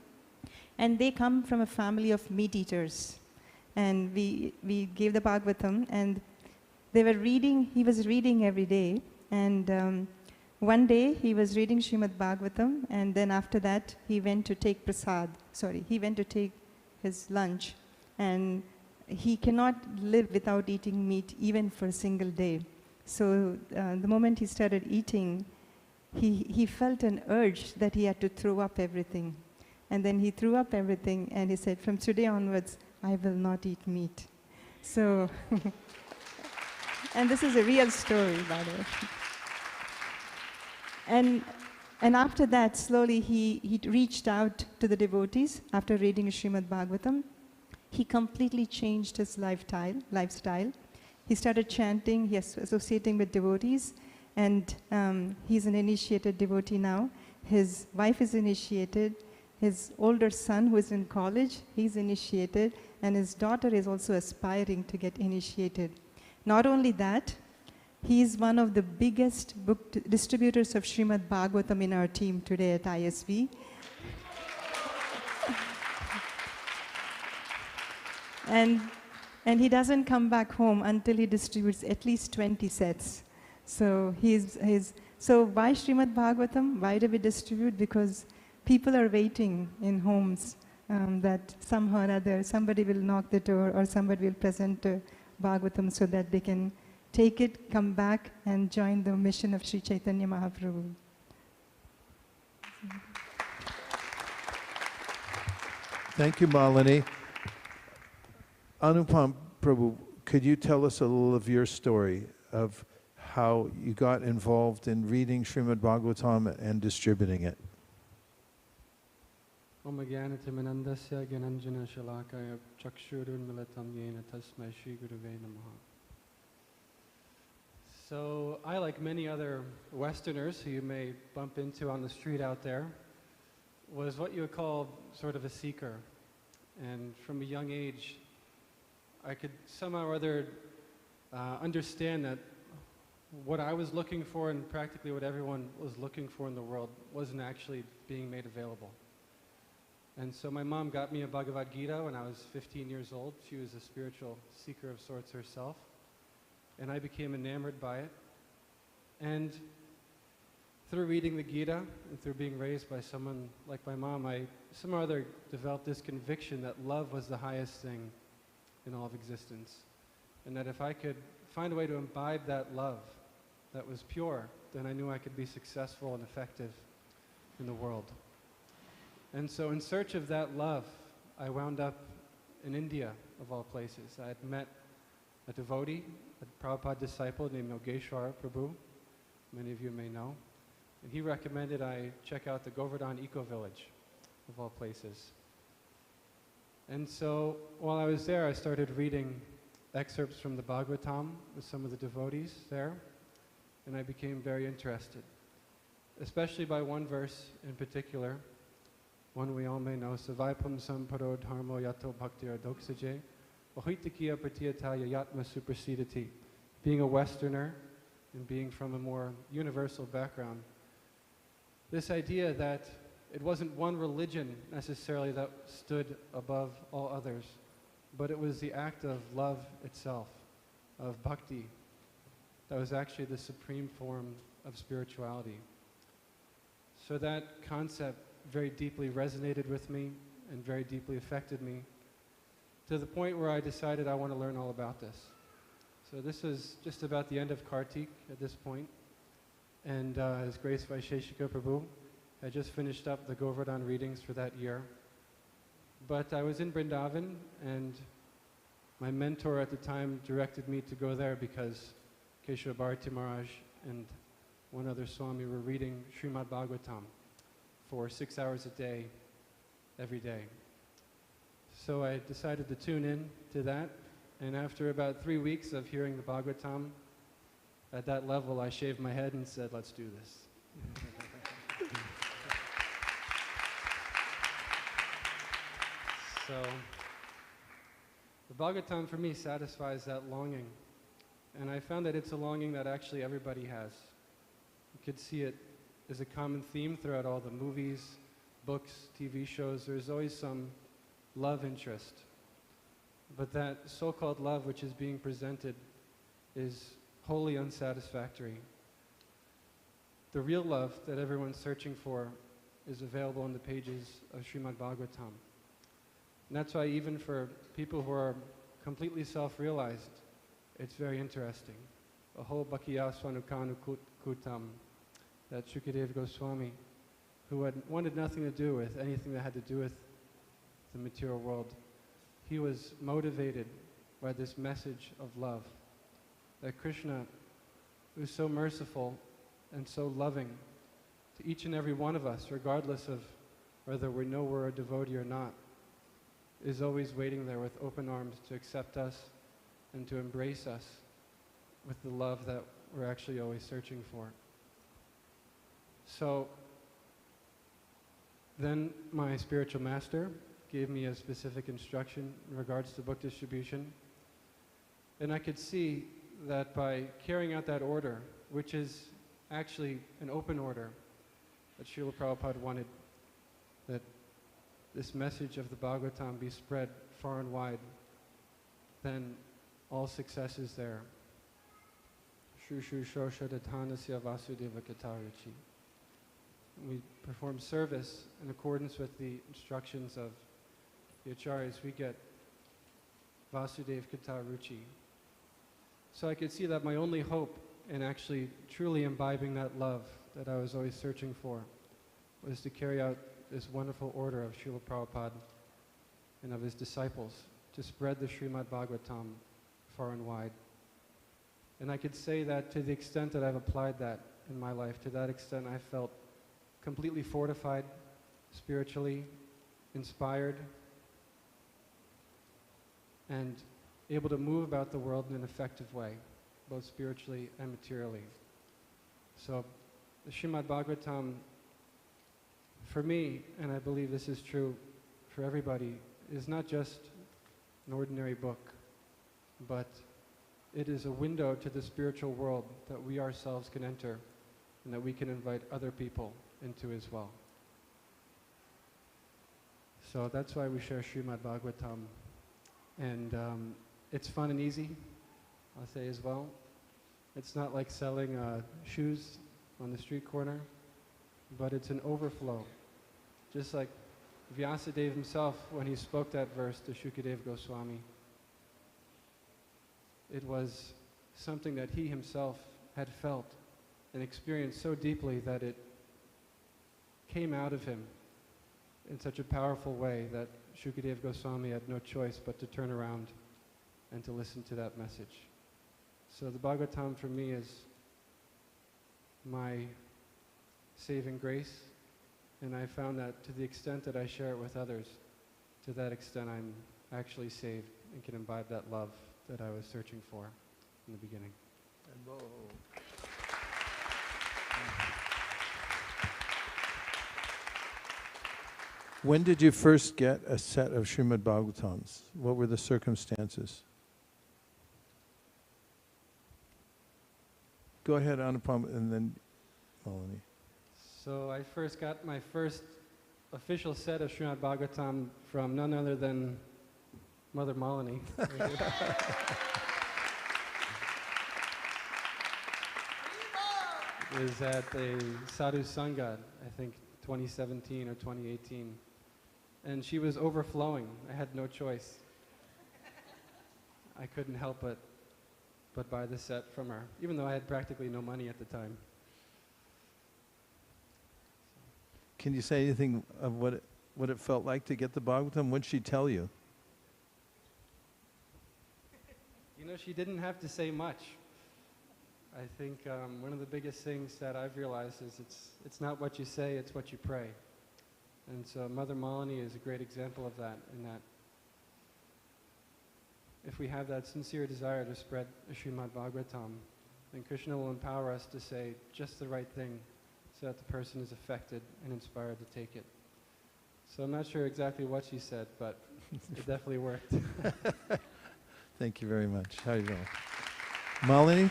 and they come from a family of meat eaters. And we gave the Bhagavatam, and they were reading, he was reading every day. And one day he was reading Srimad Bhagavatam, and then after that he went to take he went to take his lunch. And he cannot live without eating meat even for a single day. So the moment he started eating, he felt an urge that he had to throw up everything. And then he threw up everything, and he said, from today onwards, I will not eat meat. So, and this is a real story, by the way. And after that, slowly he reached out to the devotees after reading Srimad Bhagavatam. He completely changed his lifestyle. He started chanting, he's associating with devotees, and he's an initiated devotee now. His wife is initiated. His older son, who is in college, he's initiated, and his daughter is also aspiring to get initiated. Not only that, he is one of the biggest book distributors of Srimad Bhagavatam in our team today at ISV. And he doesn't come back home until he distributes at least 20 sets. So so why Srimad Bhagavatam? Why do we distribute? Because people are waiting in homes that somehow or other somebody will knock the door or somebody will present Bhagavatam so that they can take it, come back, and join the mission of Sri Chaitanya Mahaprabhu. Thank you, Malini. Anupam Prabhu, could you tell us a little of your story of how you got involved in reading Srimad Bhagavatam and distributing it? Om Jnanatimanandasya Gyananjana Shalakaya Chakshurunmilitam Yena Tasmai Shri Guruve Namaha. So I, like many other Westerners who you may bump into on the street out there, was what you would call sort of a seeker. And from a young age, I could somehow or other understand that what I was looking for and practically what everyone was looking for in the world wasn't actually being made available. And so my mom got me a Bhagavad Gita when I was 15 years old. She was a spiritual seeker of sorts herself. And I became enamored by it. And through reading the Gita and through being raised by someone like my mom, I somehow or other developed this conviction that love was the highest thing in all of existence. And that if I could find a way to imbibe that love that was pure, then I knew I could be successful and effective in the world. And so in search of that love, I wound up in India, of all places. I had met a devotee, a Prabhupada disciple named Yogeshwar Prabhu, many of you may know. And he recommended I check out the Govardhan Eco-Village, of all places. And so while I was there, I started reading excerpts from the Bhagavatam with some of the devotees there, and I became very interested, especially by one verse in particular, one we all may know, Savaipam Samparo Dharmo Yato Bhakti Ardoksaje, Ohitakiya Pratiyataya Yatma Supersedati. Being a Westerner and being from a more universal background, this idea that it wasn't one religion necessarily that stood above all others, but it was the act of love itself, of bhakti, that was actually the supreme form of spirituality. So that concept very deeply resonated with me and very deeply affected me, to the point where I decided I want to learn all about this. So this is just about the end of Kartik at this point, and His Grace Vaisheshika Prabhu had just finished up the Govardhan readings for that year. But I was in Vrindavan, and my mentor at the time directed me to go there because Keshava Bharati Maharaj and one other Swami were reading Srimad Bhagavatam for 6 hours a day, every day. So I decided to tune in to that, and after about 3 weeks of hearing the Bhagavatam, at that level I shaved my head and said, let's do this. So, the Bhagavatam for me satisfies that longing. And I found that it's a longing that actually everybody has. You could see it as a common theme throughout all the movies, books, TV shows. There's always some love interest. But that so-called love which is being presented is wholly unsatisfactory. The real love that everyone's searching for is available in the pages of Srimad Bhagavatam. And that's why even for people who are completely self-realized, it's very interesting. Aho Bhakya Swanukanu Kutam, that Shukadeva Goswami, who had wanted nothing to do with anything that had to do with the material world, he was motivated by this message of love, that Krishna, who's so merciful and so loving to each and every one of us, regardless of whether we know we're a devotee or not, is always waiting there with open arms to accept us and to embrace us with the love that we're actually always searching for. So then my spiritual master gave me a specific instruction in regards to book distribution, and I could see that by carrying out that order, which is actually an open order that Srila Prabhupada wanted, that this message of the Bhagavatam be spread far and wide, then all success is there. Shushu Shosha Dathanasya Vasudeva Katarichi. We perform service in accordance with the instructions of the acharyas. We get Vasudeva Kataruchi. So I could see that my only hope in actually truly imbibing that love that I was always searching for was to carry out this wonderful order of Srila Prabhupada and of his disciples to spread the Srimad Bhagavatam far and wide. And I could say that to the extent that I've applied that in my life, to that extent I felt completely fortified, spiritually, inspired, and able to move about the world in an effective way, both spiritually and materially. So the Srimad Bhagavatam, for me, and I believe this is true for everybody, is not just an ordinary book, but it is a window to the spiritual world that we ourselves can enter and that we can invite other people into as well. So that's why we share Srimad Bhagavatam. And it's fun and easy, I'll say as well. It's not like selling shoes on the street corner, but it's an overflow. Just like Vyasadeva himself, when he spoke that verse to Shukadeva Goswami, it was something that he himself had felt and experienced so deeply that it came out of him in such a powerful way that Shukadeva Goswami had no choice but to turn around and to listen to that message. So the Bhagavatam for me is my saving grace, and I found that to the extent that I share it with others, to that extent I'm actually saved and can imbibe that love that I was searching for in the beginning. When did you first get a set of Srimad Bhagavatams? What were the circumstances? Go ahead, Anupam, and then Malini. So I first got my first official set of Srimad Bhagavatam from none other than Mother Malini. It was at a Sadhu Sangha, I think 2017 or 2018. And she was overflowing. I had no choice. I couldn't help but buy the set from her, even though I had practically no money at the time. Can you say anything of what what it felt like to get the Bhagavatam? What'd she tell you? You know, she didn't have to say much. I think one of the biggest things that I've realized is it's not what you say, it's what you pray. And so Mother Malini is a great example of that, in that if we have that sincere desire to spread Srimad Bhagavatam, then Krishna will empower us to say just the right thing so that the person is affected and inspired to take it. So I'm not sure exactly what she said, but it definitely worked. Thank you very much. How are you doing? Malini?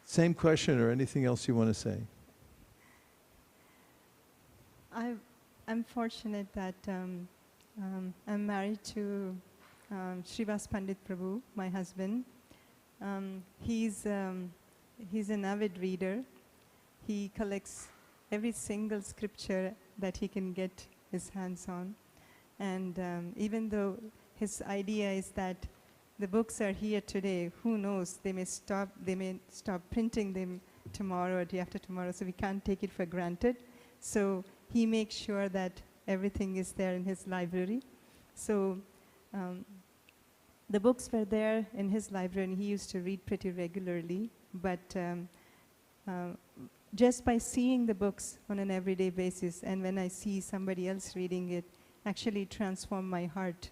Same question or anything else you want to say? I'm fortunate that I'm married to Srivas Pandit Prabhu, my husband. He's an avid reader. He collects every single scripture that he can get his hands on. And even though his idea is that the books are here today, who knows, they may stop printing them tomorrow or day after tomorrow, so we can't take it for granted. So he makes sure that everything is there in his library. So the books were there in his library, and he used to read pretty regularly. But just by seeing the books on an everyday basis, and when I see somebody else reading it, actually transformed my heart.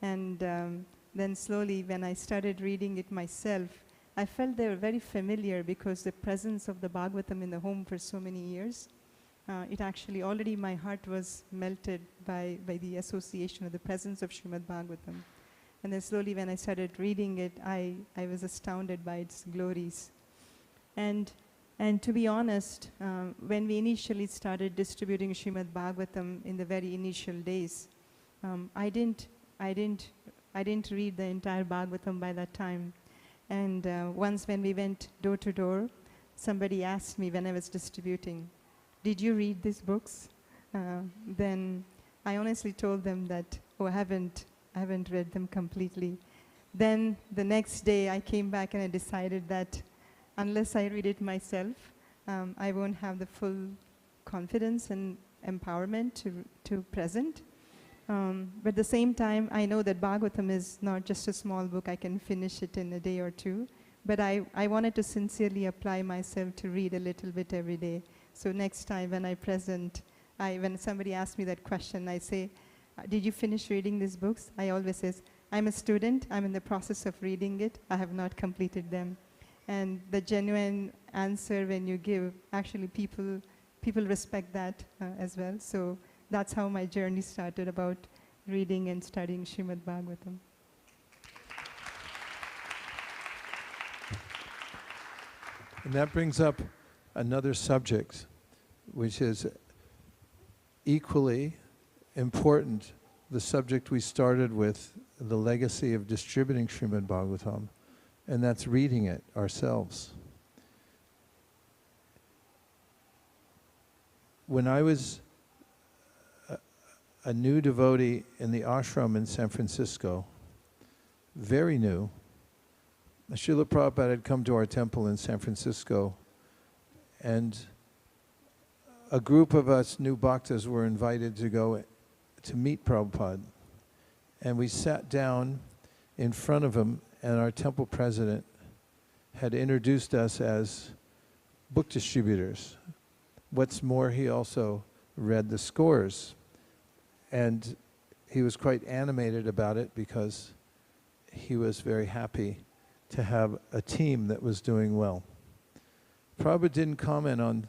And then slowly, when I started reading it myself, I felt they were very familiar because the presence of the Bhagavatam in the home for so many years, it actually already my heart was melted by the association of the presence of Srimad Bhagavatam. And then slowly when I started reading it, I was astounded by its glories. And to be honest, when we initially started distributing Srimad Bhagavatam in the very initial days, I didn't read the entire Bhagavatam by that time. And once when we went door to door, somebody asked me when I was distributing, "Did you read these books?" Then I honestly told them that, "Oh, I haven't read them completely." Then the next day I came back and I decided that unless I read it myself, I won't have the full confidence and empowerment to present. But at the same time, I know that Bhagavatam is not just a small book, I can finish it in a day or two. But I wanted to sincerely apply myself to read a little bit every day. So next time when I present, when somebody asks me that question, I say, "Did you finish reading these books?" I always say, "I'm a student, I'm in the process of reading it, I have not completed them." And the genuine answer when you give, actually people respect that as well. So that's how my journey started about reading and studying Srimad Bhagavatam. And that brings up another subject, which is equally important, the subject we started with, the legacy of distributing Srimad Bhagavatam, and that's reading it ourselves. When I was a new devotee in the ashram in San Francisco, very new, Srila Prabhupada had come to our temple in San Francisco, and a group of us new bhaktas were invited to go to meet Prabhupada. And we sat down in front of him, and our temple president had introduced us as book distributors. What's more, he also read the scores. And he was quite animated about it because he was very happy to have a team that was doing well. Prabhupada didn't comment on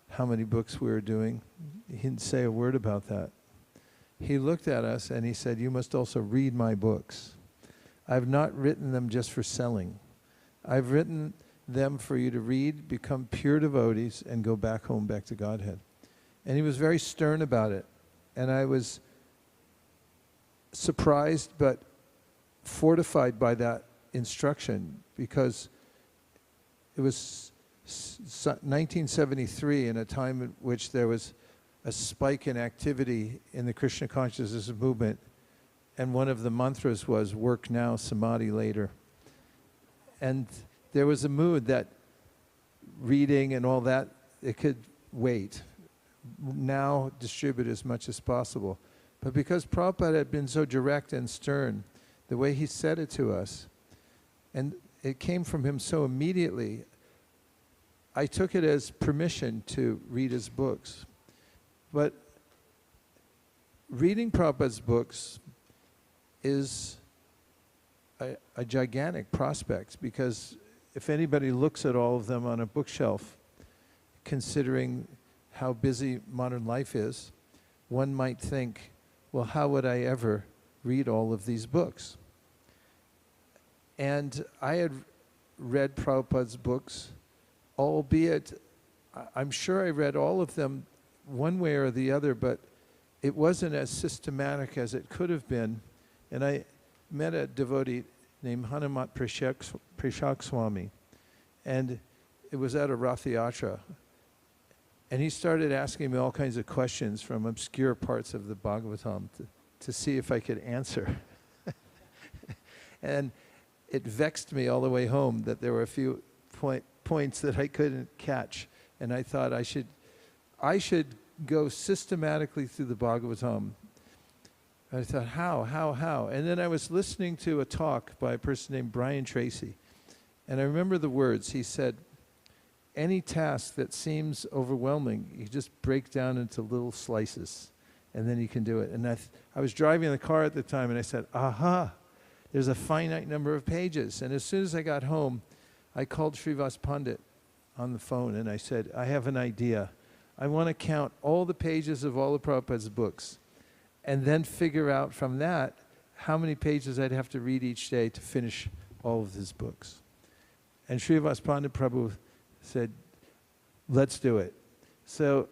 how many books we were doing. He didn't say a word about that. He looked at us and he said, "You must also read my books. I've not written them just for selling. I've written them for you to read, become pure devotees, and go back home, back to Godhead." And he was very stern about it. And I was surprised but fortified by that instruction, because it was 1973, in a time in which there was a spike in activity in the Krishna consciousness movement, and one of the mantras was "work now, samadhi later." And there was a mood that reading and all that, it could wait. now distribute as much as possible. But because Prabhupada had been so direct and stern, the way he said it to us, and it came from him so immediately, I took it as permission to read his books. But reading Prabhupada's books is a gigantic prospect, because if anybody looks at all of them on a bookshelf, considering how busy modern life is, one might think, well, how would I ever read all of these books? And I had read Prabhupada's books, albeit I'm sure I read all of them one way or the other, but it wasn't as systematic as it could have been. And I met a devotee named Hanumat Prashak Swami, and it was at a Rath Yatra. And he started asking me all kinds of questions from obscure parts of the Bhagavatam to see if I could answer. And it vexed me all the way home that there were a few points that I couldn't catch. And I thought I should go systematically through the Bhagavatam. I thought, how? And then I was listening to a talk by a person named Brian Tracy. And I remember the words. He said, any task that seems overwhelming, you just break down into little slices, and then you can do it. And I was driving in the car at the time, and I said, aha, there's a finite number of pages. And as soon as I got home, I called Srivas Pandit on the phone, and I said, I have an idea. I want to count all the pages of all of Prabhupada's books, and then figure out from that how many pages I'd have to read each day to finish all of his books. And Srivas Pandit Prabhu said, let's do it. So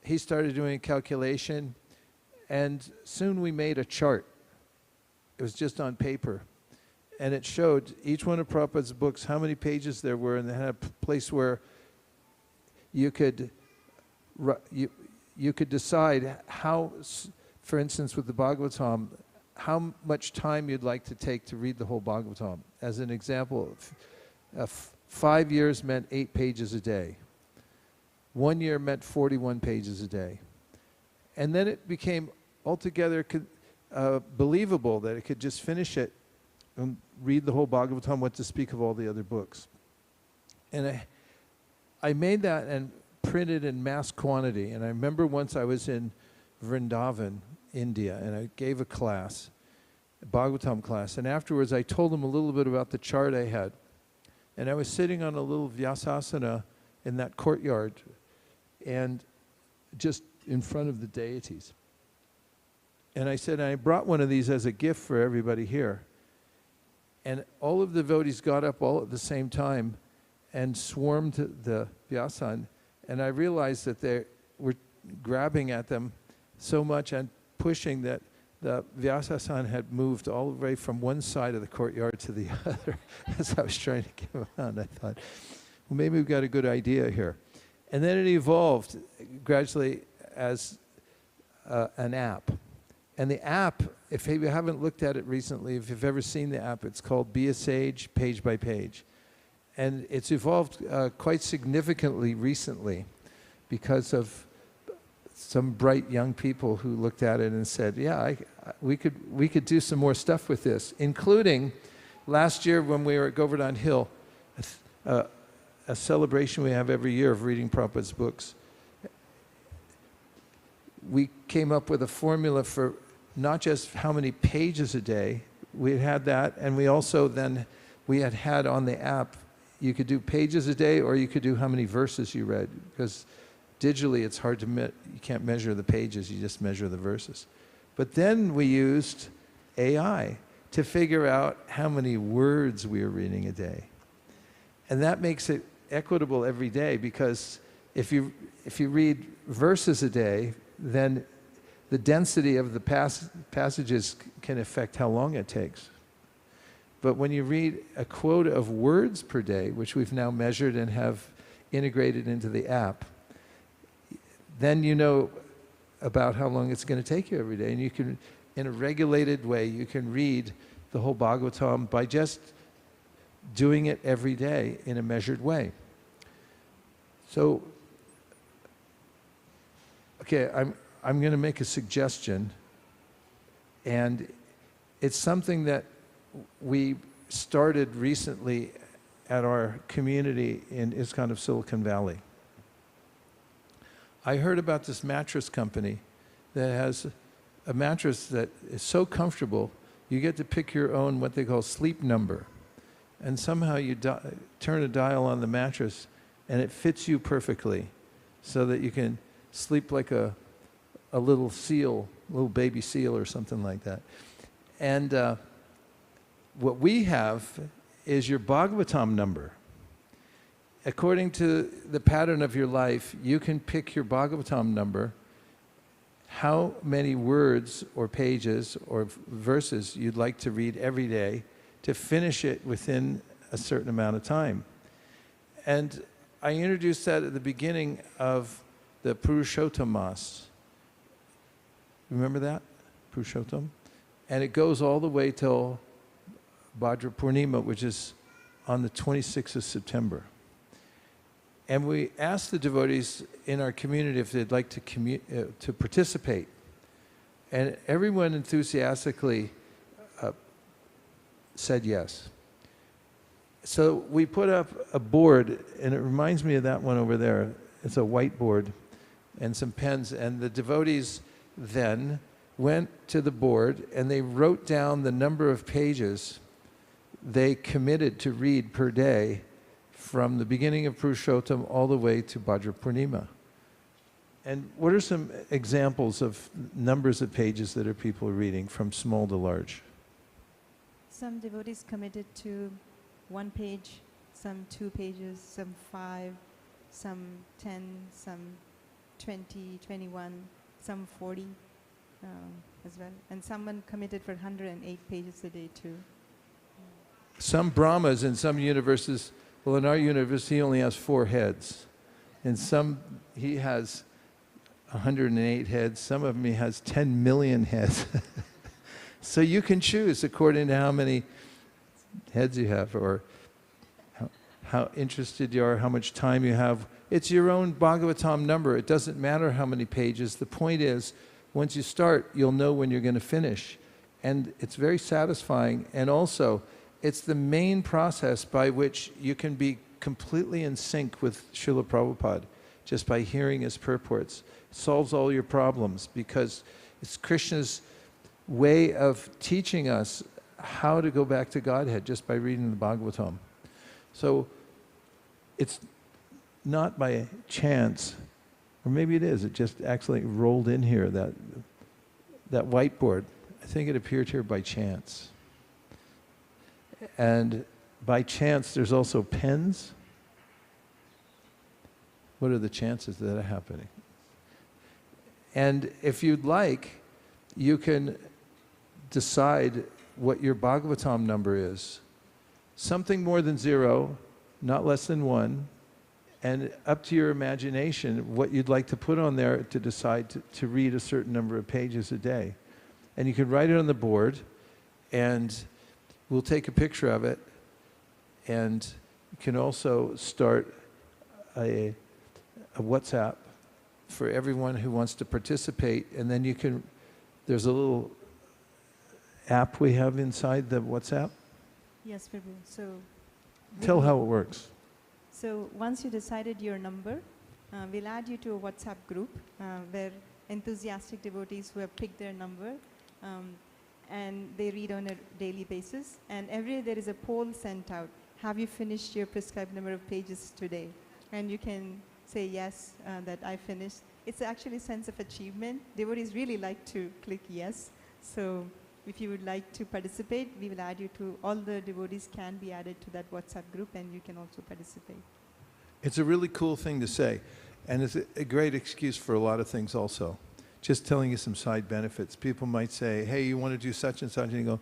he started doing a calculation, and soon we made a chart. It was just on paper. And it showed each one of Prabhupada's books, how many pages there were, and they had a place where you could decide how, for instance, with the Bhagavatam, how much time you'd like to take to read the whole Bhagavatam. As an example, 5 years meant 8 pages a day. 1 year meant 41 pages a day. And then it became altogether believable that it could just finish it and read the whole Bhagavatam, what to speak of all the other books. And I made that and printed in mass quantity. And I remember once I was in Vrindavan, India, and I gave a class, a Bhagavatam class, and afterwards I told them a little bit about the chart I had. And I was sitting on a little vyasasana in that courtyard, and just in front of the deities. And I said, I brought one of these as a gift for everybody here. And all of the devotees got up all at the same time and swarmed the vyasan. And I realized that they were grabbing at them so much and pushing that the Vyasasan had moved all the way from one side of the courtyard to the other as I was trying to get around. I thought, well, maybe we've got a good idea here. And then it evolved gradually as an app. And the app, if you haven't looked at it recently, if you've ever seen the app, it's called Be a Sage, Page by Page. And it's evolved quite significantly recently because of some bright young people who looked at it and said, yeah, we could do some more stuff with this, including last year when we were at Govardhan Hill, a celebration we have every year of reading Prabhupada's books. We came up with a formula for not just how many pages a day, we had that, and we also then, we had on the app, you could do pages a day or you could do how many verses you read, because digitally it's hard to, you can't measure the pages, you just measure the verses. But then we used AI to figure out how many words we were reading a day. And that makes it equitable every day, because if you read verses a day, then the density of the passages can affect how long it takes. But when you read a quota of words per day, which we've now measured and have integrated into the app, then you know about how long it's going to take you every day. And you can, in a regulated way, you can read the whole Bhagavatam by just doing it every day in a measured way. So Okay, I'm going to make a suggestion, and it's something that we started recently at our community in ISKCON of Silicon Valley. I heard about this mattress company that has a mattress that is so comfortable, you get to pick your own what they call sleep number. And somehow you turn a dial on the mattress and it fits you perfectly so that you can sleep like a little seal, little baby seal or something like that. And what we have is your Bhagavatam number. According to the pattern of your life, you can pick your Bhagavatam number, how many words or pages or verses you'd like to read every day to finish it within a certain amount of time. And I introduced that at the beginning of the Purushottam Mas. Remember that? Purushottam? And it goes all the way till Bhadra Purnima, which is on the 26th of September. And we asked the devotees in our community if they'd like to participate. And everyone enthusiastically said yes. So we put up a board, and it reminds me of that one over there. It's a whiteboard and some pens. And the devotees then went to the board and they wrote down the number of pages they committed to read per day from the beginning of Purushottam all the way to Bhadra Purnima. And what are some examples of numbers of pages that are people reading from small to large? Some devotees committed to 1 page, some 2 pages, some 5, some 10, some 20, 21, some 40 as well. And someone committed for 108 pages a day too. Some Brahmas in some universes, well, in our universe, he only has 4 heads. In some, he has 108 heads. Some of them, he has 10 million heads. So you can choose according to how many heads you have, or how interested you are, how much time you have. It's your own Bhagavatam number. It doesn't matter how many pages. The point is, once you start, you'll know when you're going to finish. And it's very satisfying. And also, it's the main process by which you can be completely in sync with Srila Prabhupada, just by hearing his purports. It solves all your problems, because it's Krishna's way of teaching us how to go back to Godhead just by reading the Bhagavatam. So it's not by chance, or maybe it is, it just actually rolled in here, that whiteboard. I think it appeared here by chance. And by chance, there's also pens. What are the chances that are happening? And if you'd like, you can decide what your Bhagavatam number is. Something more than 0, not less than 1, and up to your imagination what you'd like to put on there to decide to read a certain number of pages a day. And you can write it on the board, and we'll take a picture of it, and you can also start a WhatsApp for everyone who wants to participate, and then you can, there's a little app we have inside the WhatsApp. Yes, Prabhu. So Tell how it works. So once you decided your number, we'll add you to a WhatsApp group where enthusiastic devotees who have picked their number and they read on a daily basis. And every day there is a poll sent out. Have you finished your prescribed number of pages today? And you can say yes, that I finished. It's actually a sense of achievement. Devotees really like to click yes. So if you would like to participate, we will add you to, all the devotees can be added to that WhatsApp group, and you can also participate. It's a really cool thing to say, and it's a great excuse for a lot of things also. Just telling you some side benefits. People might say, hey, you want to do such and such, and you go,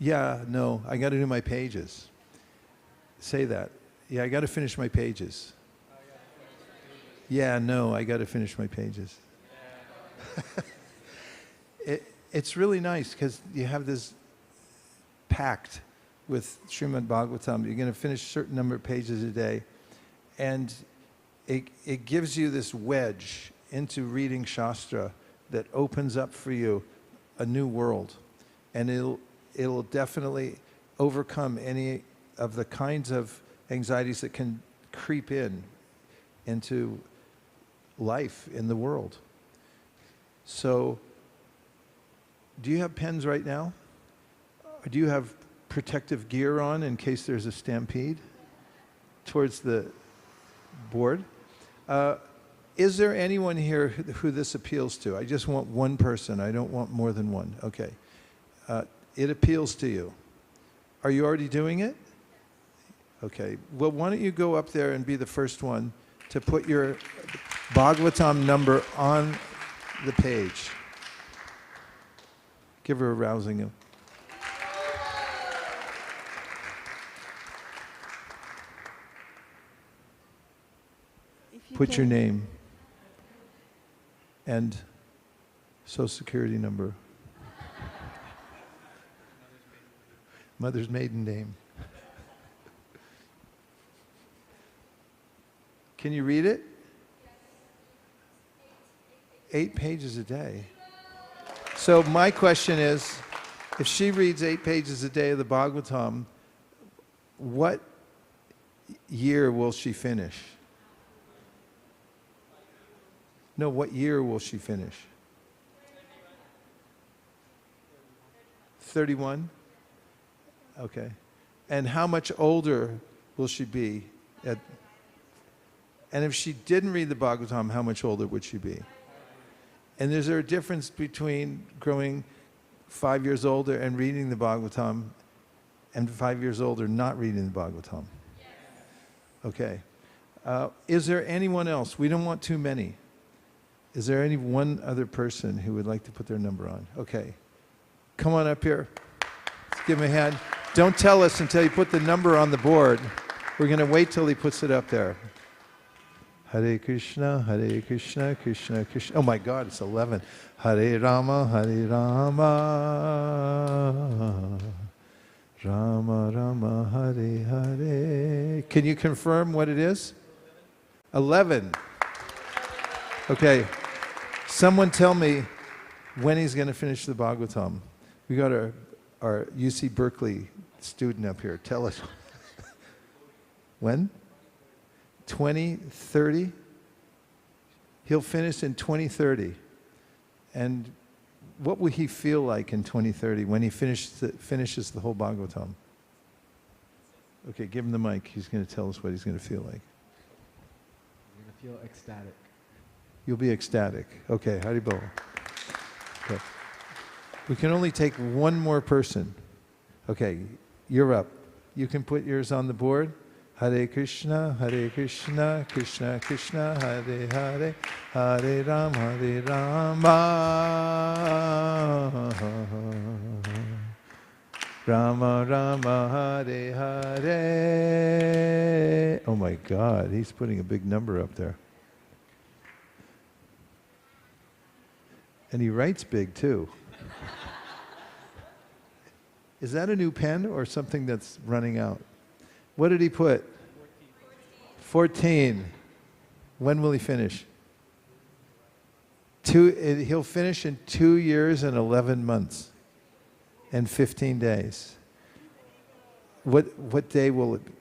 yeah, no, I got to do my pages. Say that. Yeah, I got to finish my pages. Yeah, no, I got to finish my pages. It's really nice because you have this pact with Srimad Bhagavatam. You're going to finish a certain number of pages a day. And it gives you this wedge into reading Shastra that opens up for you a new world. And it'll definitely overcome any of the kinds of anxieties that can creep into life in the world. So, do you have pens right now? Or do you have protective gear on in case there's a stampede towards the board? Is there anyone here who this appeals to? I just want one person. I don't want more than one. Okay. It appeals to you. Are you already doing it? Okay. Well, why don't you go up there and be the first one to put your Bhagavatam number on the page. Give her a rousing. Put your name and social security number. Mother's maiden name. Can you read it? 8 pages a day. So my question is, if she reads 8 pages a day of the Bhagavatam, what year will she finish? No, what year will she finish? 31? Okay. And how much older will she be? And if she didn't read the Bhagavatam, how much older would she be? And is there a difference between growing 5 years older and reading the Bhagavatam and 5 years older not reading the Bhagavatam? Yes. Okay. Is there anyone else? We don't want too many. Is there any one other person who would like to put their number on? Okay. Come on up here. Let's give him a hand. Don't tell us until you put the number on the board. We're going to wait till he puts it up there. Hare Krishna, Krishna Krishna. Oh my God, it's 11. Hare Rama, Rama Rama, Hare Hare. Can you confirm what it is? 11. Okay. Someone tell me when he's going to finish the Bhagavatam. We got our UC Berkeley student up here. Tell us. When? 2030? He'll finish in 2030. And what will he feel like in 2030 when he finishes the whole Bhagavatam? Okay, give him the mic. He's going to tell us what he's going to feel like. I'm going to feel ecstatic. You'll be ecstatic. Okay, Haribol. Okay. We can only take one more person. Okay, you're up. You can put yours on the board. Hare Krishna, Krishna Krishna, Hare Hare, Hare Rama, Rama Rama, Hare Hare. Oh my God, he's putting a big number up there. And he writes big too. Is that a new pen or something that's running out? What did he put? 14. When will he finish? He'll finish in 2 years and 11 months and 15 days. What day will it be?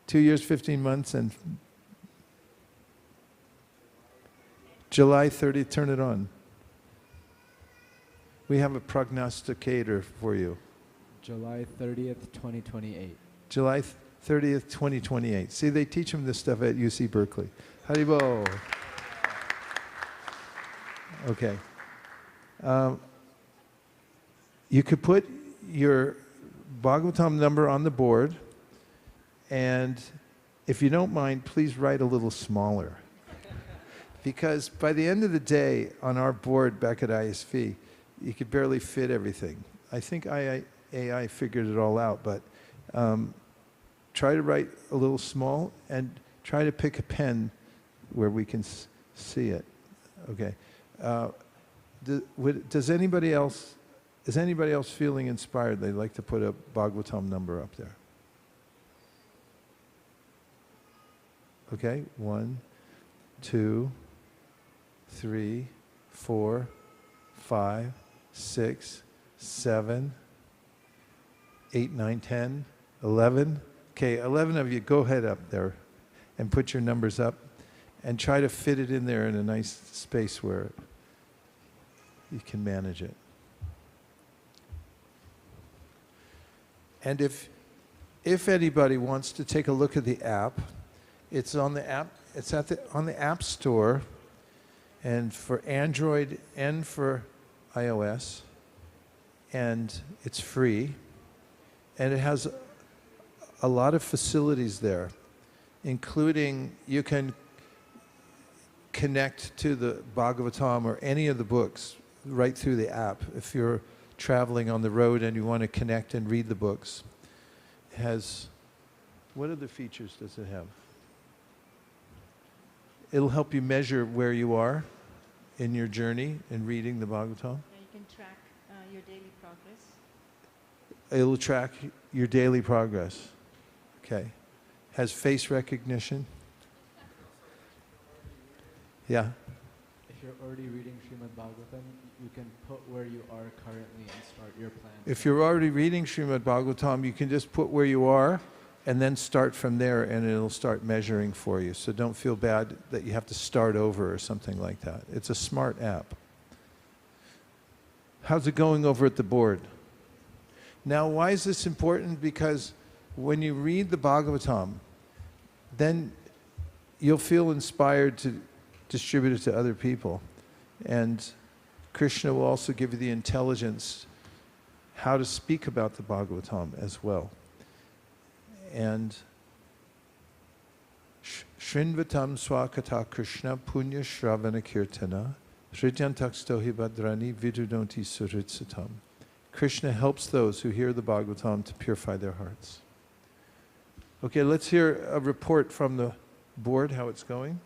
2 years, 15 months, and July 30th, turn it on. We have a prognosticator for you. July 30th, 2028. July 30th, 2028. See, they teach them this stuff at UC Berkeley. Haribo. Okay. You could put your Bhagavatam number on the board, and if you don't mind, please write a little smaller. Because by the end of the day, on our board back at ISV, you could barely fit everything. I think AI figured it all out, but try to write a little small and try to pick a pen where we can see it. Okay. Is anybody else feeling inspired? They'd like to put a Bhagavatam number up there. Okay, 1, 2, 3, 4, 5, 6, 7, 8, 9, 10, 11. Okay, 11 of you, go ahead up there and put your numbers up and try to fit it in there in a nice space where you can manage it. And if anybody wants to take a look at the app, it's on the app. It's on the App Store, and for Android and for iOS, and it's free, and it has a lot of facilities there, including you can connect to the Bhagavatam or any of the books right through the app. If you're traveling on the road and you want to connect and read the books, it has, what other features does it have? It'll help you measure where you are in your journey in reading the Bhagavatam. Yeah, you can track your daily progress. It'll track your daily progress. Okay. Has face recognition. Yeah. If you're already reading Srimad Bhagavatam, you can put where you are currently and start your plan. If you're already reading Srimad Bhagavatam, you can just put where you are and then start from there, and it'll start measuring for you. So don't feel bad that you have to start over or something like that. It's a smart app. How's it going over at the board? Now, why is this important? Because when you read the Bhagavatam, then you'll feel inspired to distribute it to other people. And Krishna will also give you the intelligence how to speak about the Bhagavatam as well. And Shrinvatam Swakata Krishna Punya Shravana Kirtana Hridyantakstohi Bhadrani Vidudonti Suritsatam. Krishna helps those who hear the Bhagavatam to purify their hearts. Okay, let's hear a report from the board, how it's going.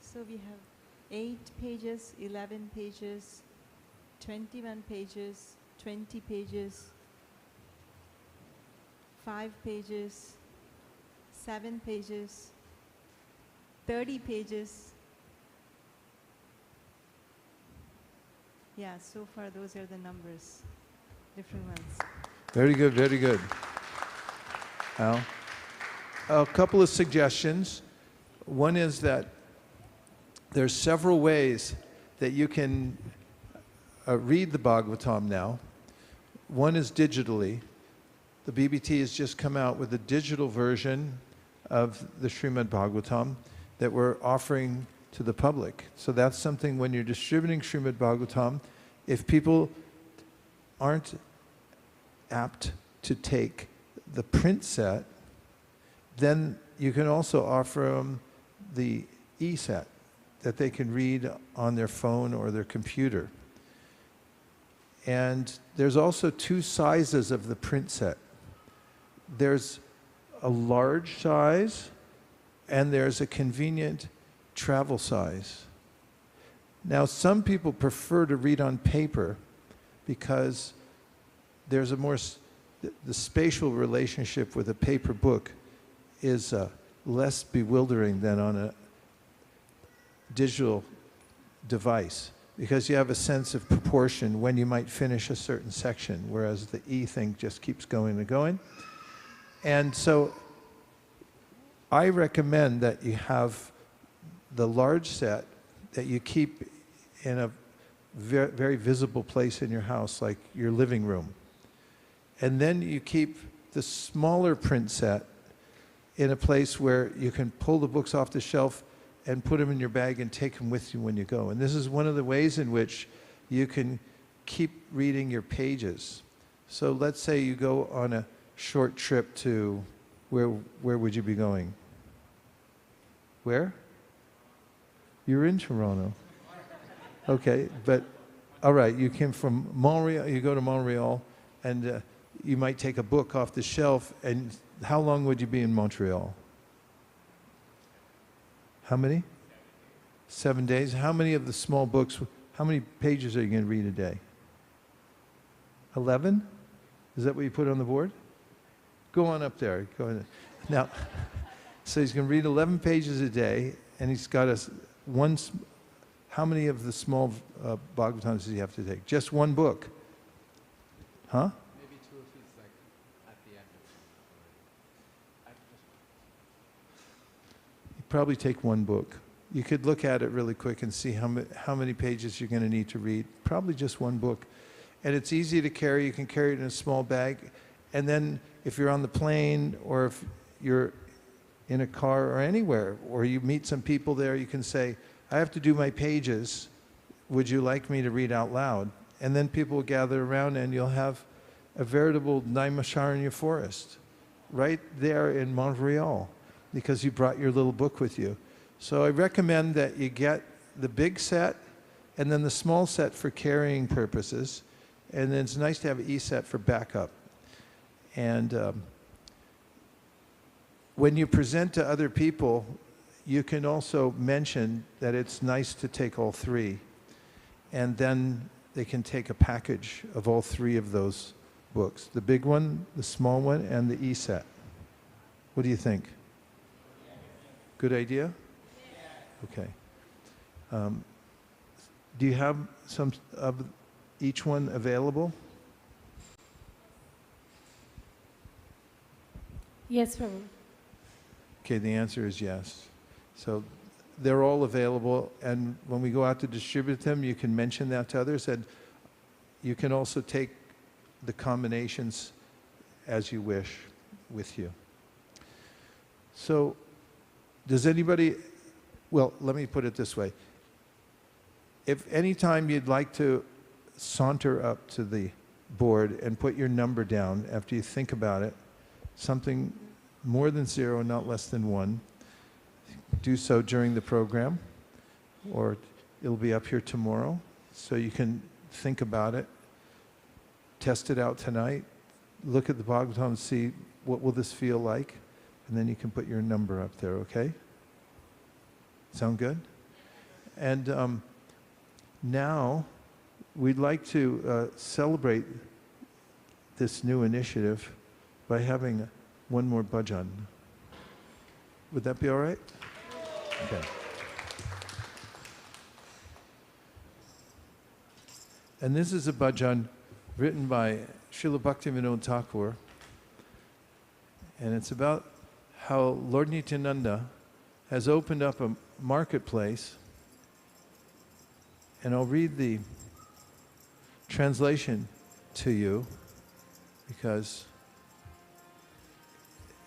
So we have 8 pages, 11 pages, 21 pages, 20 pages, 5 pages, 7 pages, 30 pages. Yeah, so far those are the numbers, different ones. Very good, very good. Al? A couple of suggestions. One is that there's several ways that you can read the Bhagavatam now. One is digitally. The BBT has just come out with a digital version of the Srimad Bhagavatam that we're offering to the public. So that's something when you're distributing Srimad Bhagavatam, if people aren't apt to take the print set, then you can also offer them the e-set that they can read on their phone or their computer. And there's also 2 sizes of the print set. There's a large size and there's a convenient travel size. Now, some people prefer to read on paper because there's a more, the spatial relationship with a paper book is less bewildering than on a digital device, because you have a sense of proportion when you might finish a certain section, whereas the e-thing just keeps going and going. And so I recommend that you have the large set that you keep in a very, very visible place in your house, like your living room. And then you keep the smaller print set in a place where you can pull the books off the shelf and put them in your bag and take them with you when you go. And this is one of the ways in which you can keep reading your pages. So let's say you go on a short trip to, where would you be going? Where? You're in Toronto. Okay, but all right, you came from Montreal, you go to Montreal, and you might take a book off the shelf, and how long would you be in Montreal? How many? 7 days. How many of the small books, how many pages are you going to read a day? 11? Is that what you put on the board? Go on up there. Go on. Now, so he's going to read 11 pages a day, and he's got how many of the small Bhagavatams does he have to take? Just one book? Huh? Maybe two if he's like at the end of it. You'd probably take one book. You could look at it really quick and see how many pages you're going to need to read. Probably just one book. And it's easy to carry. You can carry it in a small bag. And then if you're on the plane or if you're in a car or anywhere, or you meet some people there, you can say, I have to do my pages. Would you like me to read out loud? And then people will gather around and you'll have a veritable Naimisharanya forest right there in Montreal because you brought your little book with you. So I recommend that you get the big set and then the small set for carrying purposes. And then it's nice to have an E-set for backup. And when you present to other people, you can also mention that it's nice to take all three. And then they can take a package of all three of those books. The big one, the small one, and the E-set. What do you think? Good idea? Okay. Do you have some of each one available? Yes, Prabhu. Okay, the answer is yes. So they're all available, and when we go out to distribute them, you can mention that to others, and you can also take the combinations as you wish with you. So does anybody, well, let me put it this way. If any time you'd like to saunter up to the board and put your number down after you think about it, something more than 0, not less than 1, do so during the program, or it'll be up here tomorrow, so you can think about it, test it out tonight, look at the Bhagavatam and see what will this feel like, and then you can put your number up there, okay? Sound good? And now we'd like to celebrate this new initiative by having one more bhajan. Would that be all right? Okay. And this is a bhajan written by Srila Bhaktivinoda Thakur. And it's about how Lord Nityananda has opened up a marketplace. And I'll read the translation to you because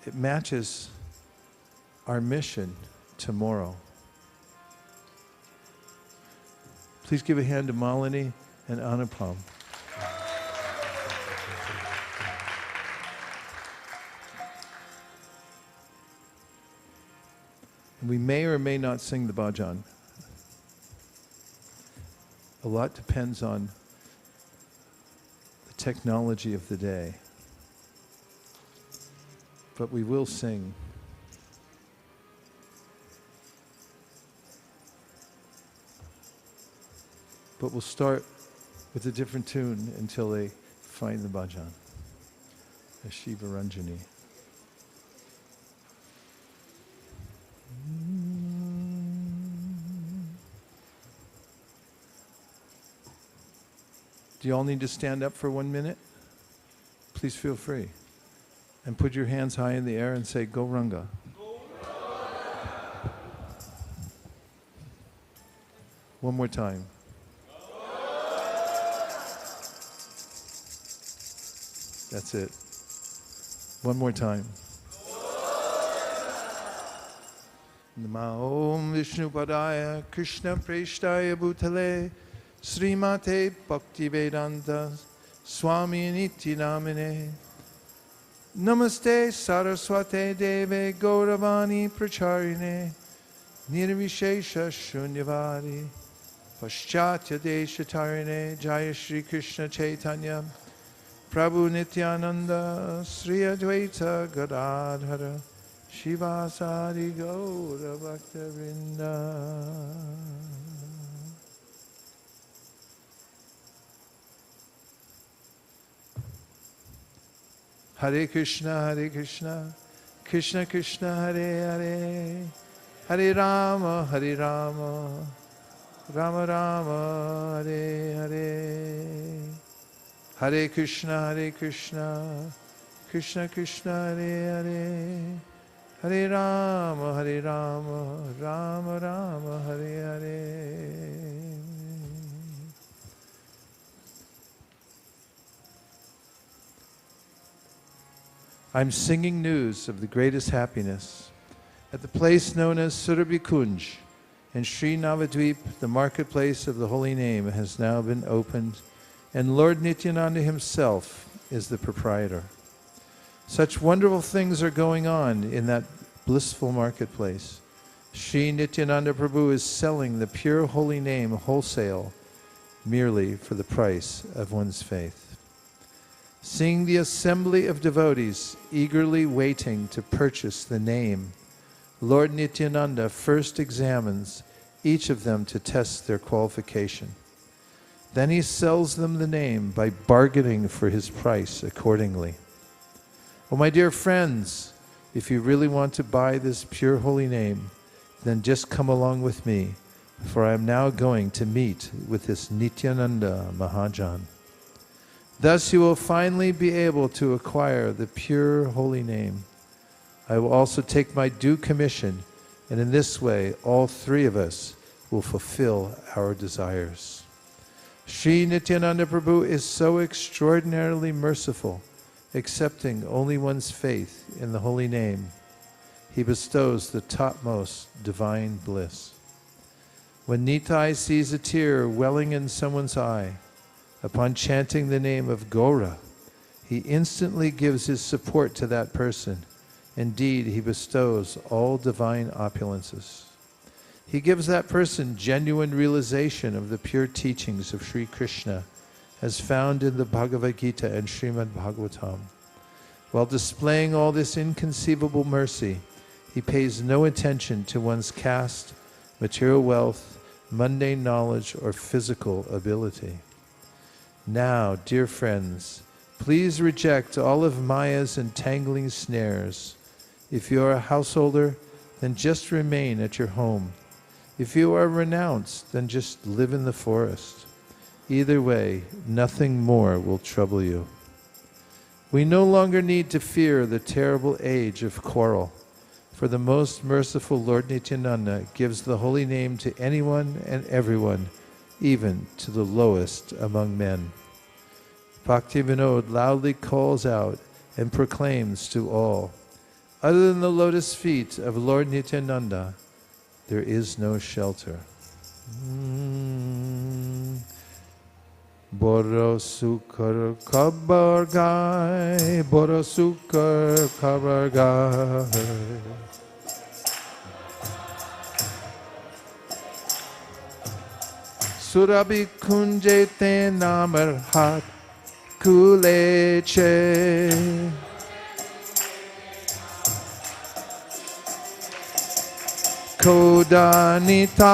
it matches our mission tomorrow. Please give a hand to Malini and Anupam. We may or may not sing the bhajan. A lot depends on the technology of the day. But we will sing. But we'll start with a different tune until they find the bhajan. A Shiva Ranjani. Do you all need to stand up for 1 minute? Please feel free. And put your hands high in the air and say, Gauranga. One more time. That's it. One more time. Namo Om Vishnu Padaya Krishna Preshtaya Bhutale Srimate Bhaktivedanta Swami Niti Namine Namaste Saraswate Deve Gauravani Pracharine Nirvishesha Shunyavadi Paschatya Deshatarine Jaya Shri Krishna Chaitanya Prabhu Nityananda Sri Advaita Gadadhara Shivasari Gaura Bhakta-vrinda. Hare Krishna, Krishna Krishna, Hare Hare, Hare Rama, Rama Rama, Hare Hare. Hare Krishna, Krishna Krishna, Hare Hare, Hare Rama, Rama Rama, Hare Hare. I'm singing news of the greatest happiness. At the place known as Surabhi Kunj in Sri Navadvip, the marketplace of the holy name has now been opened, and Lord Nityananda himself is the proprietor. Such wonderful things are going on in that blissful marketplace. Sri Nityananda Prabhu is selling the pure holy name wholesale, merely for the price of one's faith. Seeing the assembly of devotees eagerly waiting to purchase the name, Lord Nityananda first examines each of them to test their qualification. Then he sells them the name by bargaining for his price accordingly. Oh, my dear friends, if you really want to buy this pure holy name, then just come along with me, for I am now going to meet with this Nityananda Mahajan. Thus you will finally be able to acquire the pure holy name. I will also take my due commission, and in this way all three of us will fulfill our desires. Sri Nityananda Prabhu is so extraordinarily merciful, accepting only one's faith in the holy name. He bestows the topmost divine bliss. When Nitai sees a tear welling in someone's eye, upon chanting the name of Gaura, he instantly gives his support to that person. Indeed, he bestows all divine opulences. He gives that person genuine realization of the pure teachings of Sri Krishna, as found in the Bhagavad Gita and Srimad Bhagavatam. While displaying all this inconceivable mercy, he pays no attention to one's caste, material wealth, mundane knowledge, or physical ability. Now, dear friends, please reject all of Maya's entangling snares. If you are a householder, then just remain at your home. If you are renounced, then just live in the forest. Either way, nothing more will trouble you. We no longer need to fear the terrible age of quarrel, for the most merciful Lord Nityananda gives the holy name to anyone and everyone, even to the lowest among men. Bhaktivinoda loudly calls out and proclaims to all, other than the lotus feet of Lord Nityananda, there is no shelter. Boro sukar kabar gai, boro sukar kabar gai. Surabhi kunje te namar hat kuleche. Kodanitai,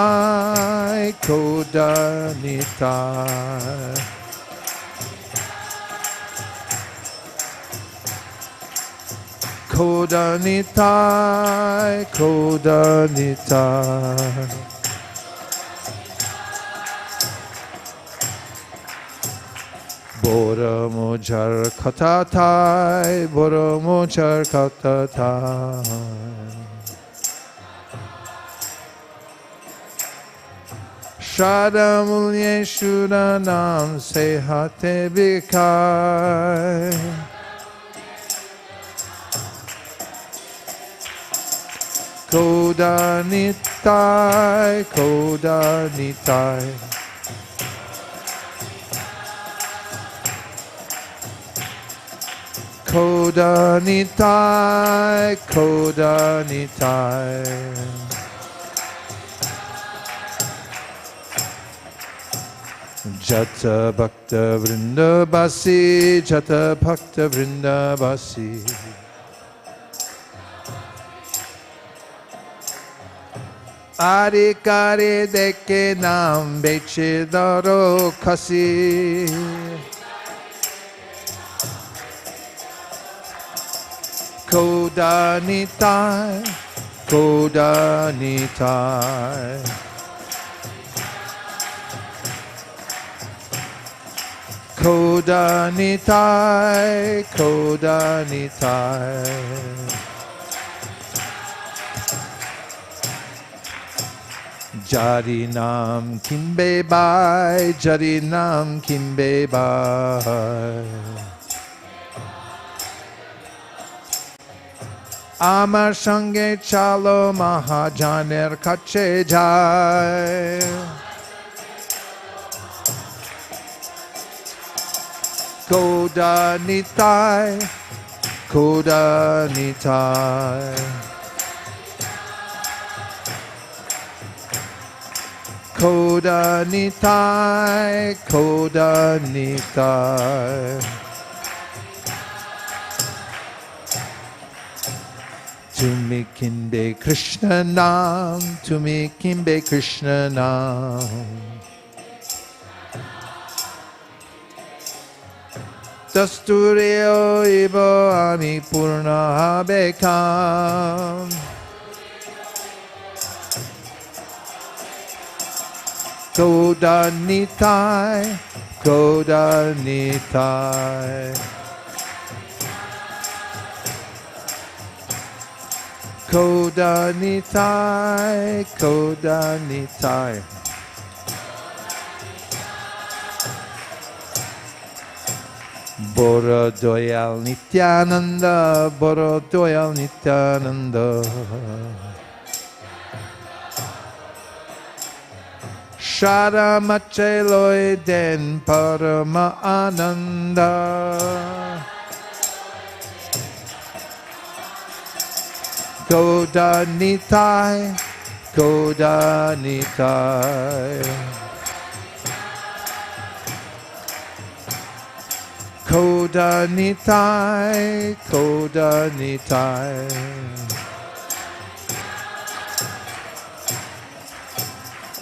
kodanitai. Kodanitai, kodanitai. Bora mojar katatai, bora mojar katatai. Shradamulye Shuranam Sehate Bikai. Kodanitai, kodanitai. Kodanitai, kodanitai. Jata Bhakta Vrindabasi, Jata Bhakta Vrindabasi. Ari kare deke nam beche daro kasi. Koda Nitai, Koda Nitai. Koda Nitai, Koda Nitai. Jari Nam Kimbe Bai, Jari Nam Kimbe Bai. Amar Sange Chalo Mahajaner Kache Jai. Koda Nitai, Koda Nitai. Koda Nitai, Koda Nitai. Tumi Kimbe Krishna Nam, Tumi Kimbe Krishna Nam. Dastureo Ibo Ami Purna Bekam. Koda Nitai, Koda Nitai. Koda Nitai, Koda Nitai. Boro Doyal Nityananda, Boro Doyal Nityananda. Shara Macheloi Den Parama Ananda. Koda Nitai, Koda Nitai. Koda Nitai, Koda Nitai.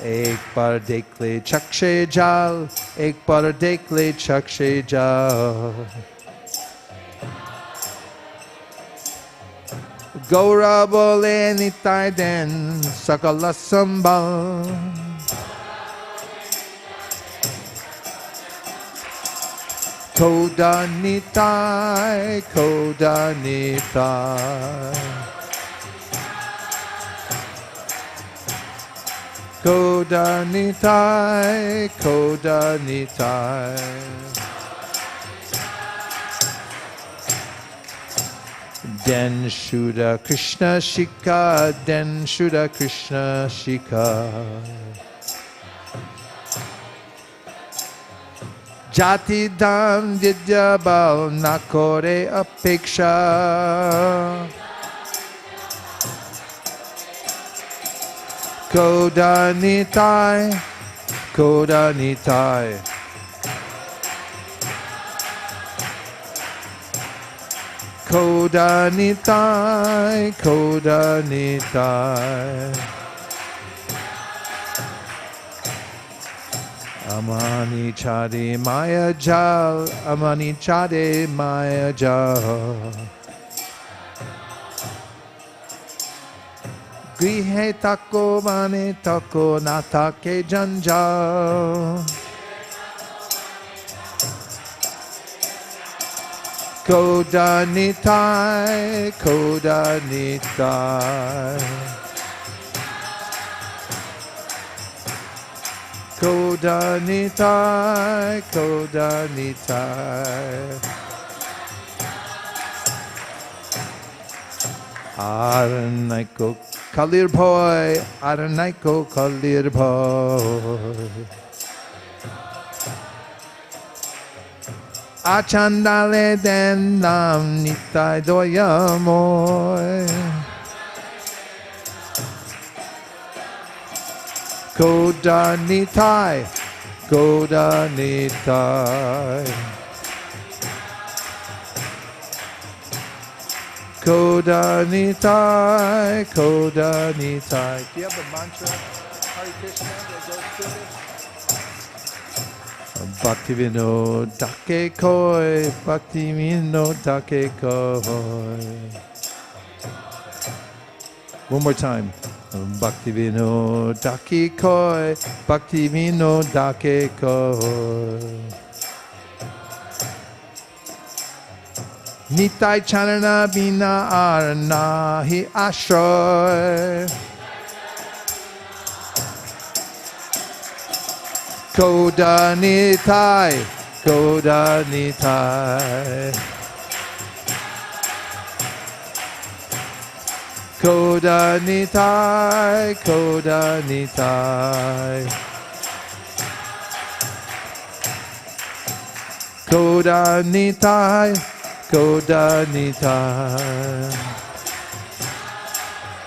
एक बार देख ले चक्षे जाल, एक बार देख ले चक्षे जाल. Gaura bole nitai den sakala sambal. Koda nitai, Koda nitai. Koda nitai, Koda nitai. Den Shuddha Krishna Shika, Den Shuddha Krishna Shika. Jati Dam Vidya Bal Nakore Apeksha. Koda Nitai, Koda Nitai. Koda Nitai, Koda Nitai. Amani Chade Maya Jal, Amani Chade Maya Jal. Grihe tako mane tako natake janjal. Koda Nitai, Koda Nitai. Koda Nitai, Koda Nitai. Aranaiko Kalir Boy, Aranaiko Kalir Boy. Achandale den nam nitai doyamoy. Koda nitai, Koda nitai. Koda nitai, Koda nitai. Do you have the mantra, Hare Krishna, that goes through this? Bhaktivinoda dake koi, Bhaktivinoda dake koi. One more time. Bhakti vino daki koi, bhakti vino dake koi. Nitai charana bina arna hi ashroy. Koda nitai, koda nitai. Koda nitai, koda nitai. Koda nitai, koda nitai.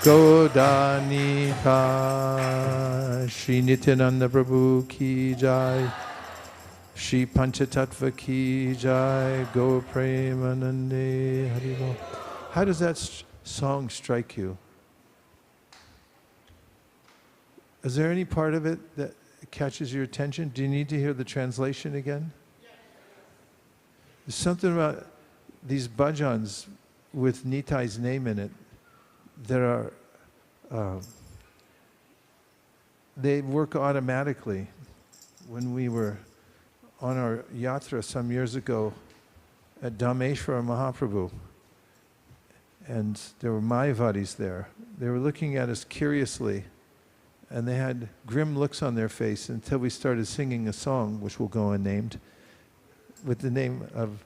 Koda nitai. Shri Nityananda Prabhu ki jai. Shri Panchatattva ki jai. Go Premanande Haribo. How does that song strike you? Is there any part of it that catches your attention? Do you need to hear the translation again? There's something about these bhajans with Nitai's name in it that are, they work automatically. When we were on our yatra some years ago at Dhameshwara Mahaprabhu, and there were Mayavadis there. They were looking at us curiously, and they had grim looks on their face until we started singing a song, which will go unnamed, with the name of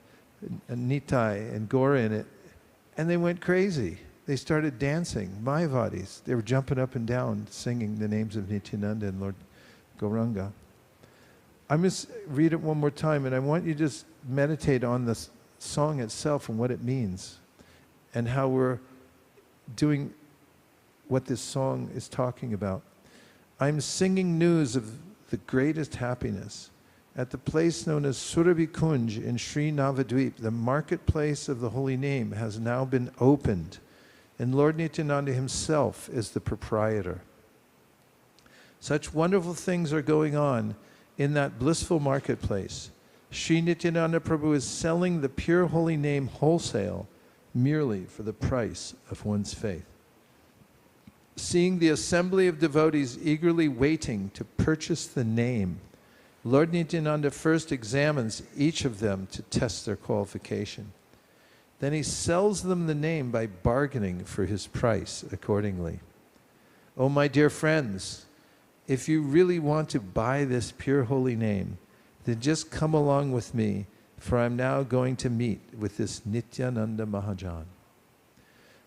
Nitai and Gora in it, and they went crazy. They started dancing, Mayavadis. They were jumping up and down, singing the names of Nityananda and Lord Gauranga. I'm just read it one more time, and I want you to just meditate on the song itself and what it means, and how we're doing what this song is talking about. I'm singing news of the greatest happiness. At the place known as Surabhi Kunj in Sri Navadvip, the marketplace of the holy name has now been opened, and Lord Nityananda himself is the proprietor. Such wonderful things are going on in that blissful marketplace. Sri Nityananda Prabhu is selling the pure holy name wholesale, merely for the price of one's faith. Seeing the assembly of devotees eagerly waiting to purchase the name, Lord Nityananda first examines each of them to test their qualification. Then he sells them the name by bargaining for his price accordingly. Oh, my dear friends, if you really want to buy this pure holy name, then just come along with me, for I'm now going to meet with this Nityananda Mahajan.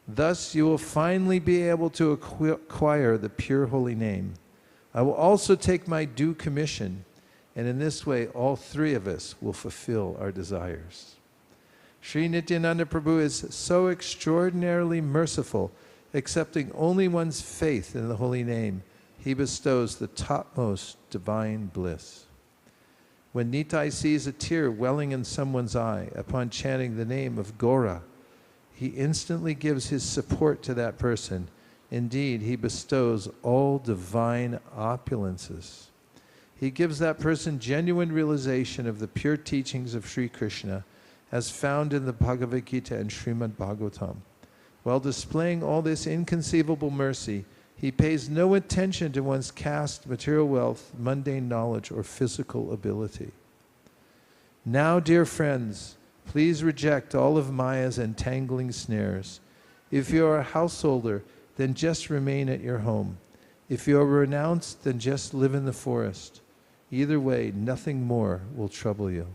Thus you will finally be able to acquire the pure holy name. I will also take my due commission, and in this way all three of us will fulfill our desires. Sri Nityananda Prabhu is so extraordinarily merciful, accepting only one's faith in the holy name, he bestows the topmost divine bliss. When Nitai sees a tear welling in someone's eye upon chanting the name of Gora, he instantly gives his support to that person. Indeed, he bestows all divine opulences. He gives that person genuine realization of the pure teachings of Sri Krishna as found in the Bhagavad Gita and Srimad Bhagavatam. While displaying all this inconceivable mercy, he pays no attention to one's caste, material wealth, mundane knowledge, or physical ability. Now, dear friends, please reject all of Maya's entangling snares. If you are a householder, then just remain at your home. If you are renounced, then just live in the forest. Either way, nothing more will trouble you.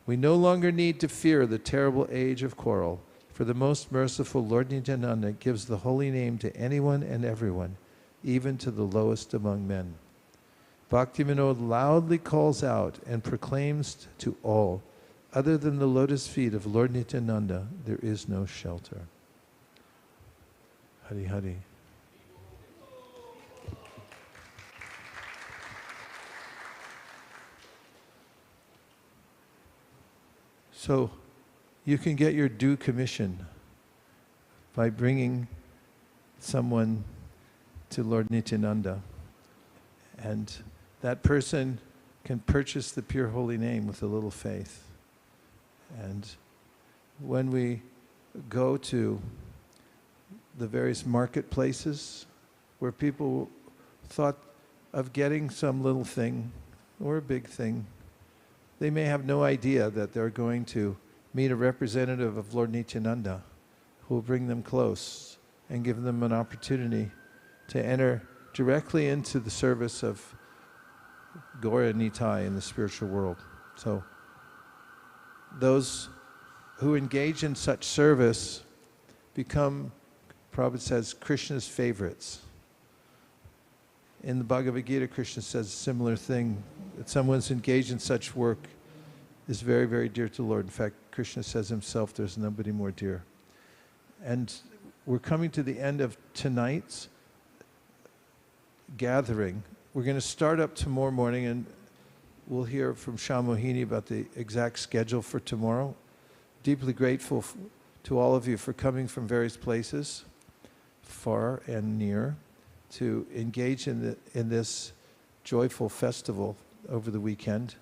We no longer need to fear the terrible age of quarrel, for the most merciful Lord Nityananda gives the holy name to anyone and everyone, even to the lowest among men. Bhaktivinoda loudly calls out and proclaims to all, other than the lotus feet of Lord Nityananda, there is no shelter. Hari Hari. So, you can get your due commission by bringing someone to Lord Nityananda, and that person can purchase the pure holy name with a little faith. And when we go to the various marketplaces where people thought of getting some little thing or a big thing. They may have no idea that they're going to meet a representative of Lord Nityananda who will bring them close and give them an opportunity to enter directly into the service of Gaura Nitai in the spiritual world. So those who engage in such service become, Prabhupada says, Krishna's favorites. In the Bhagavad Gita, Krishna says a similar thing, that someone's engaged in such work is very, very dear to the Lord. In fact, Krishna says himself, there's nobody more dear. And we're coming to the end of tonight's gathering. We're going to start up tomorrow morning, and we'll hear from Shamohini about the exact schedule for tomorrow. Deeply grateful to all of you for coming from various places, far and near, to engage in this joyful festival over the weekend.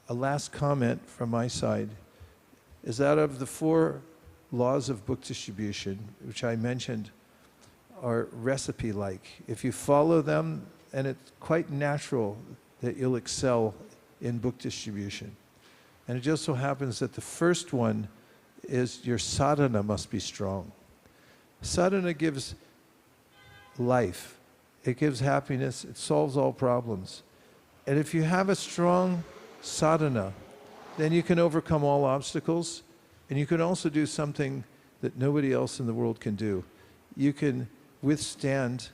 A last comment from my side is that of the 4 laws of book distribution, which I mentioned, are recipe-like. If you follow them, and it's quite natural that you'll excel in book distribution. And it just so happens that the first one is your sadhana must be strong. Sadhana gives life. It gives happiness. It solves all problems. And if you have a strong sadhana, then you can overcome all obstacles, and you can also do something that nobody else in the world can do. You can withstand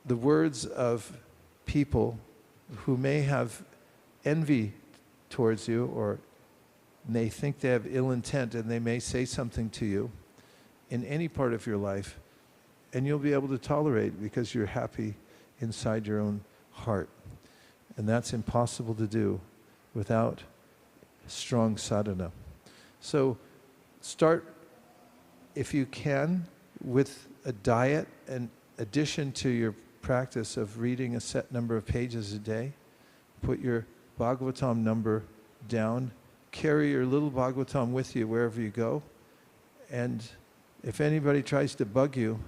the words of people who may have envy towards you, or may think they have ill intent, and they may say something to you in any part of your life, and you'll be able to tolerate it because you're happy inside your own heart. And that's impossible to do without strong sadhana. So start, if you can, with a diet in addition to your practice of reading a set number of pages a day. Put your Bhagavatam number down. Carry your little Bhagavatam with you wherever you go. And if anybody tries to bug you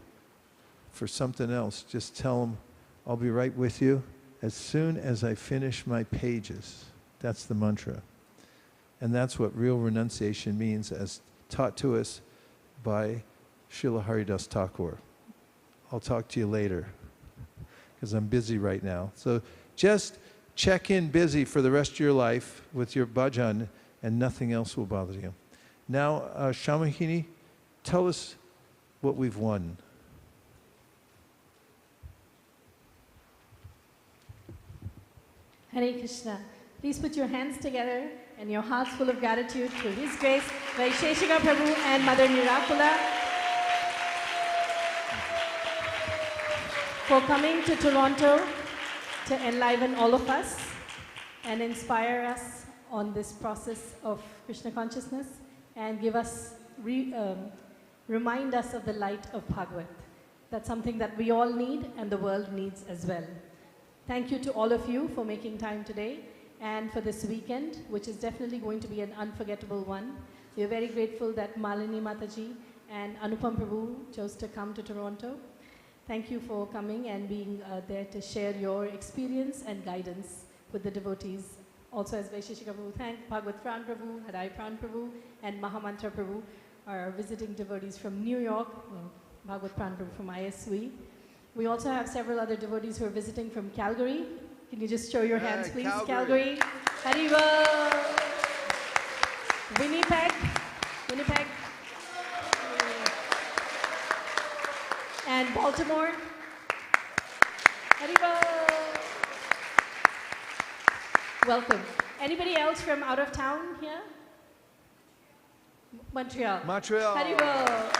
for something else, just tell them, I'll be right with you as soon as I finish my pages. That's the mantra. And that's what real renunciation means, as taught to us by Srila Haridas Thakur. I'll talk to you later, because I'm busy right now. So just check in busy for the rest of your life with your bhajan, and nothing else will bother you. Now, Shamohini, tell us what we've won. Hare Krishna. Please put your hands together and your hearts full of gratitude to His Grace, Vaisheshika Prabhu and Mother Nirakula, for coming to Toronto to enliven all of us and inspire us on this process of Krishna consciousness, and give us, remind us of the light of Bhagavat. That's something that we all need and the world needs as well. Thank you to all of you for making time today and for this weekend, which is definitely going to be an unforgettable one. We are very grateful that Malini Mataji and Anupam Prabhu chose to come to Toronto. Thank you for coming and being there to share your experience and guidance with the devotees. Also, as Vaisheshika Prabhu thanked, Bhagavad Pran Prabhu, Hadai Pran Prabhu, and Mahamantra Prabhu are visiting devotees from New York, Bhagavad Pran Prabhu from ISV. We also have several other devotees who are visiting from Calgary. Can you just show your hands, please? Calgary. Haribo. Winnipeg. And Baltimore. Haribo. Welcome. Anybody else from out of town here? Montreal. Haribo.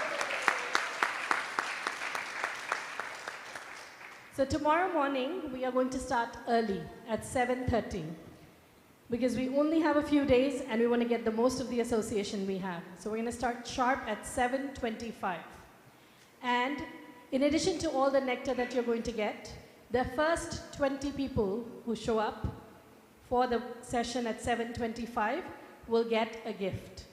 So tomorrow morning, we are going to start early at 7:30, because we only have a few days and we want to get the most of the association we have. So we're going to start sharp at 7:25. And in addition to all the nectar that you're going to get, the first 20 people who show up for the session at 7:25 will get a gift.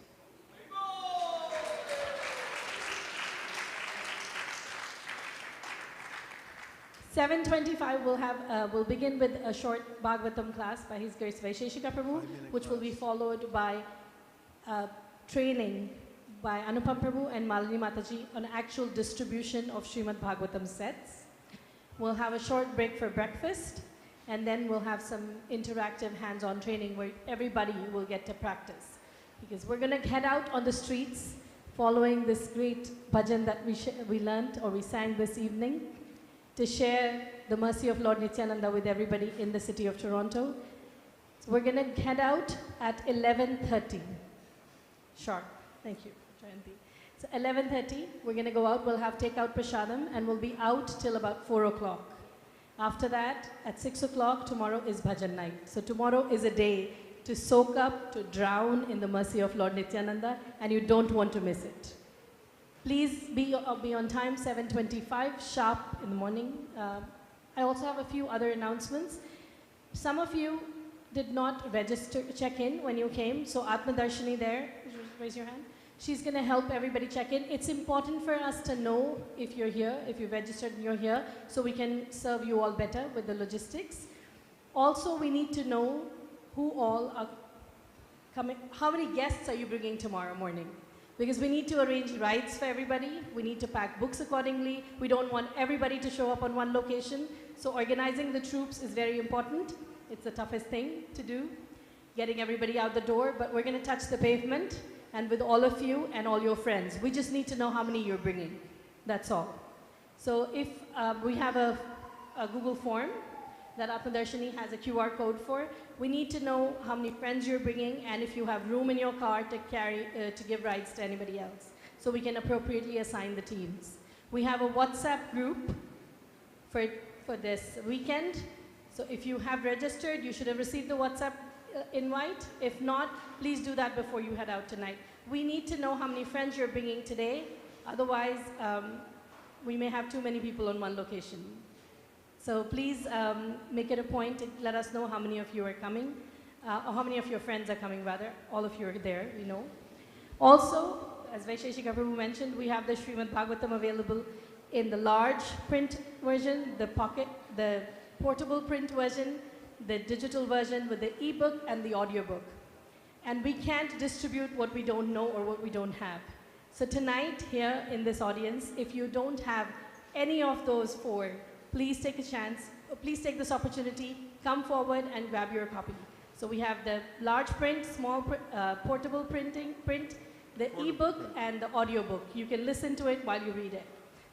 7:25 we'll begin with a short Bhagavatam class by His Grace Vaisheshika Prabhu, which will be followed by training by Anupam Prabhu and Malini Mataji on actual distribution of Srimad Bhagavatam sets. We'll have a short break for breakfast, and then we'll have some interactive hands-on training where everybody will get to practice. Because we're going to head out on the streets following this great bhajan that we learned or we sang this evening to share the mercy of Lord Nityananda with everybody in the city of Toronto. So we're going to head out at 11:30 sharp. Thank you, Jayanti. So 11:30, we're going to go out. We'll have takeout prasadam, and we'll be out till about 4 o'clock. After that, at 6 o'clock, tomorrow is bhajan night. So tomorrow is a day to soak up, to drown in the mercy of Lord Nityananda, and you don't want to miss it. Please be on time, 7:25 sharp in the morning. I also have a few other announcements. Some of you did not register, check in when you came. So Atma Darshini there, raise your hand. She's going to help everybody check in. It's important for us to know if you're here, if you've registered and you're here, so we can serve you all better with the logistics. Also, we need to know who all are coming. How many guests are you bringing tomorrow morning? Because we need to arrange rides for everybody. We need to pack books accordingly. We don't want everybody to show up on one location. So organizing the troops is very important. It's the toughest thing to do, getting everybody out the door. But we're going to touch the pavement, and with all of you and all your friends. We just need to know how many you're bringing. That's all. So if we have a Google form that Atma Darshini has a QR code for, we need to know how many friends you're bringing and if you have room in your car to carry, to give rides to anybody else. So we can appropriately assign the teams. We have a WhatsApp group for this weekend. So if you have registered, you should have received the WhatsApp invite. If not, please do that before you head out tonight. We need to know how many friends you're bringing today. Otherwise, we may have too many people on one location. So please make it a point to let us know how many of you are coming, or how many of your friends are coming, rather. All of you are there, we know. Also, as Vaisheshika Prabhu mentioned, we have the Srimad Bhagavatam available in the large print version, the portable print version, the digital version with the ebook and the audiobook. And we can't distribute what we don't know or what we don't have. So tonight here in this audience, if you don't have any of those four, please take a chance, please take this opportunity, come forward and grab your copy. So we have the large print, small portable print, the ebook and the audiobook. You can listen to it while you read it.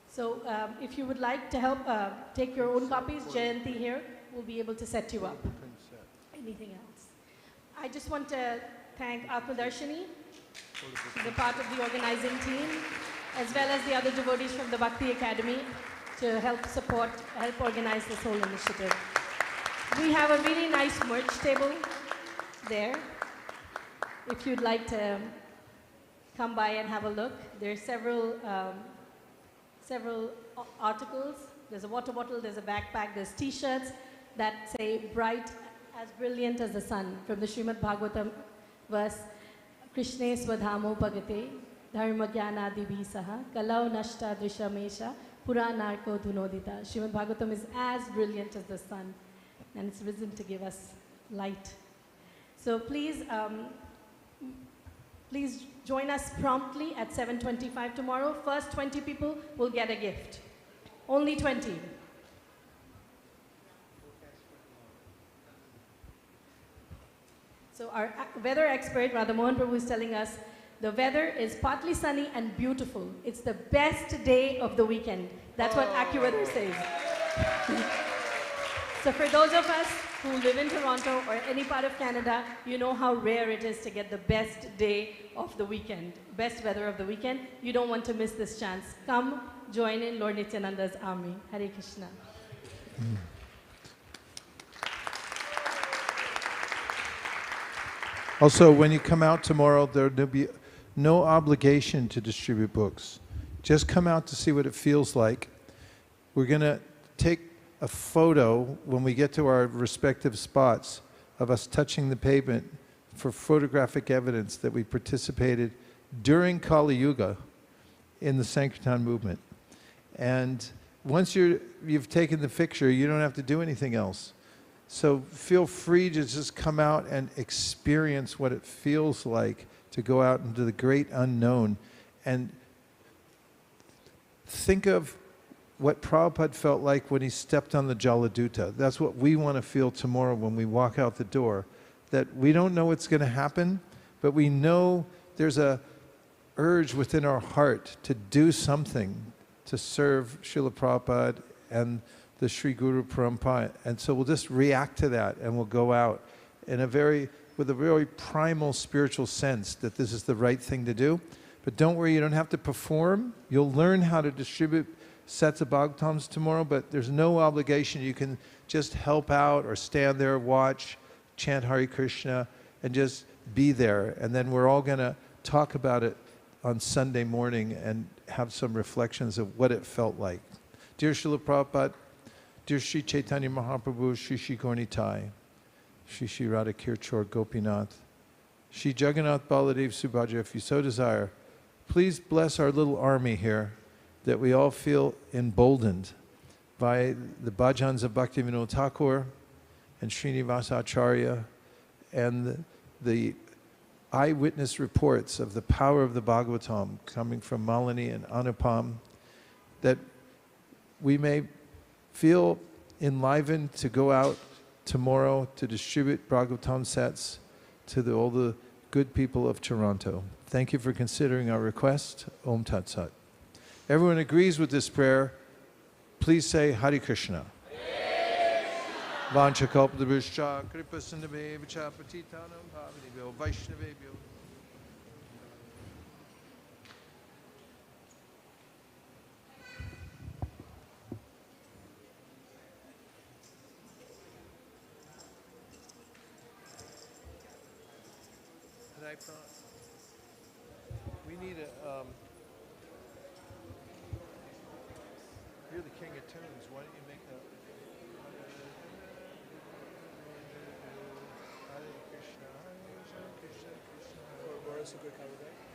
So if you would like to help take your own copies, Jayanti here will be able to set you up. Anything else? I just want to thank Atma Darshini, the part of the organizing team, as well as the other devotees from the Bhakti Academy to help organize this whole initiative. We have a really nice merch table there. If you'd like to come by and have a look, there are several articles. There's a water bottle, there's a backpack, there's t-shirts that say bright, as brilliant as the sun, from the Srimad Bhagavatam verse, Krishne Swadhamo Bhagate, Dharma Jnanadibhi Saha, Kalau Nashta Drishamesha, Puranarko Dhunodita. Srimad Bhagavatam is as brilliant as the sun, and it's risen to give us light. So please, please join us promptly at 7:25 tomorrow. First 20 people will get a gift. Only 20. So our weather expert, Radha Mohan Prabhu, is telling us the weather is partly sunny and beautiful. It's the best day of the weekend. That's what AccuWeather says. So for those of us who live in Toronto or any part of Canada, you know how rare it is to get the best day of the weekend, best weather of the weekend. You don't want to miss this chance. Come join in Lord Nityananda's army. Hare Krishna. Also, when you come out tomorrow, there'll be no obligation to distribute books. Just come out to see what it feels like. We're going to take a photo when we get to our respective spots of us touching the pavement for photographic evidence that we participated during Kali Yuga in the Sankirtan movement. And once you've taken the picture, you don't have to do anything else. So feel free to just come out and experience what it feels like to go out into the great unknown and think of what Prabhupada felt like when he stepped on the Jaladuta. That's what we want to feel tomorrow when we walk out the door. That we don't know what's going to happen, but we know there's a urge within our heart to do something to serve Srila Prabhupada and the Sri Guru Parampara. And so we'll just react to that and we'll go out with a very primal spiritual sense that this is the right thing to do. But don't worry, you don't have to perform. You'll learn how to distribute sets of Bhagavatams tomorrow, but there's no obligation. You can just help out or stand there, watch, chant Hare Krishna, and just be there. And then we're all going to talk about it on Sunday morning and have some reflections of what it felt like. Dear Srila Prabhupada, dear Sri Chaitanya Mahaprabhu, Sri Sri Gaurnitai, Sri Sri Radha Kirchor Gopinath, Sri Jagannath Baladev Subhadra, if you so desire, please bless our little army here, that we all feel emboldened by the bhajans of Bhaktivinoda Thakur and Srinivasa Acharya and the eyewitness reports of the power of the Bhagavatam coming from Malini and Anupam, that we may feel enlivened to go out tomorrow to distribute Bhagavatam sets to all the good people of Toronto. Thank you for considering our request. Om Tat Sat. Everyone agrees with this prayer. Please say Hare Krishna. Vanchakalpadabhishcha kripasindhabhevcha patitanam bhavanibhyo vaishnavebhyo. We need a you're the king of tunes. Why don't you make a Hare Krishna, Hare Krishna, Krishna Krishna. Or Bora Super Kavada.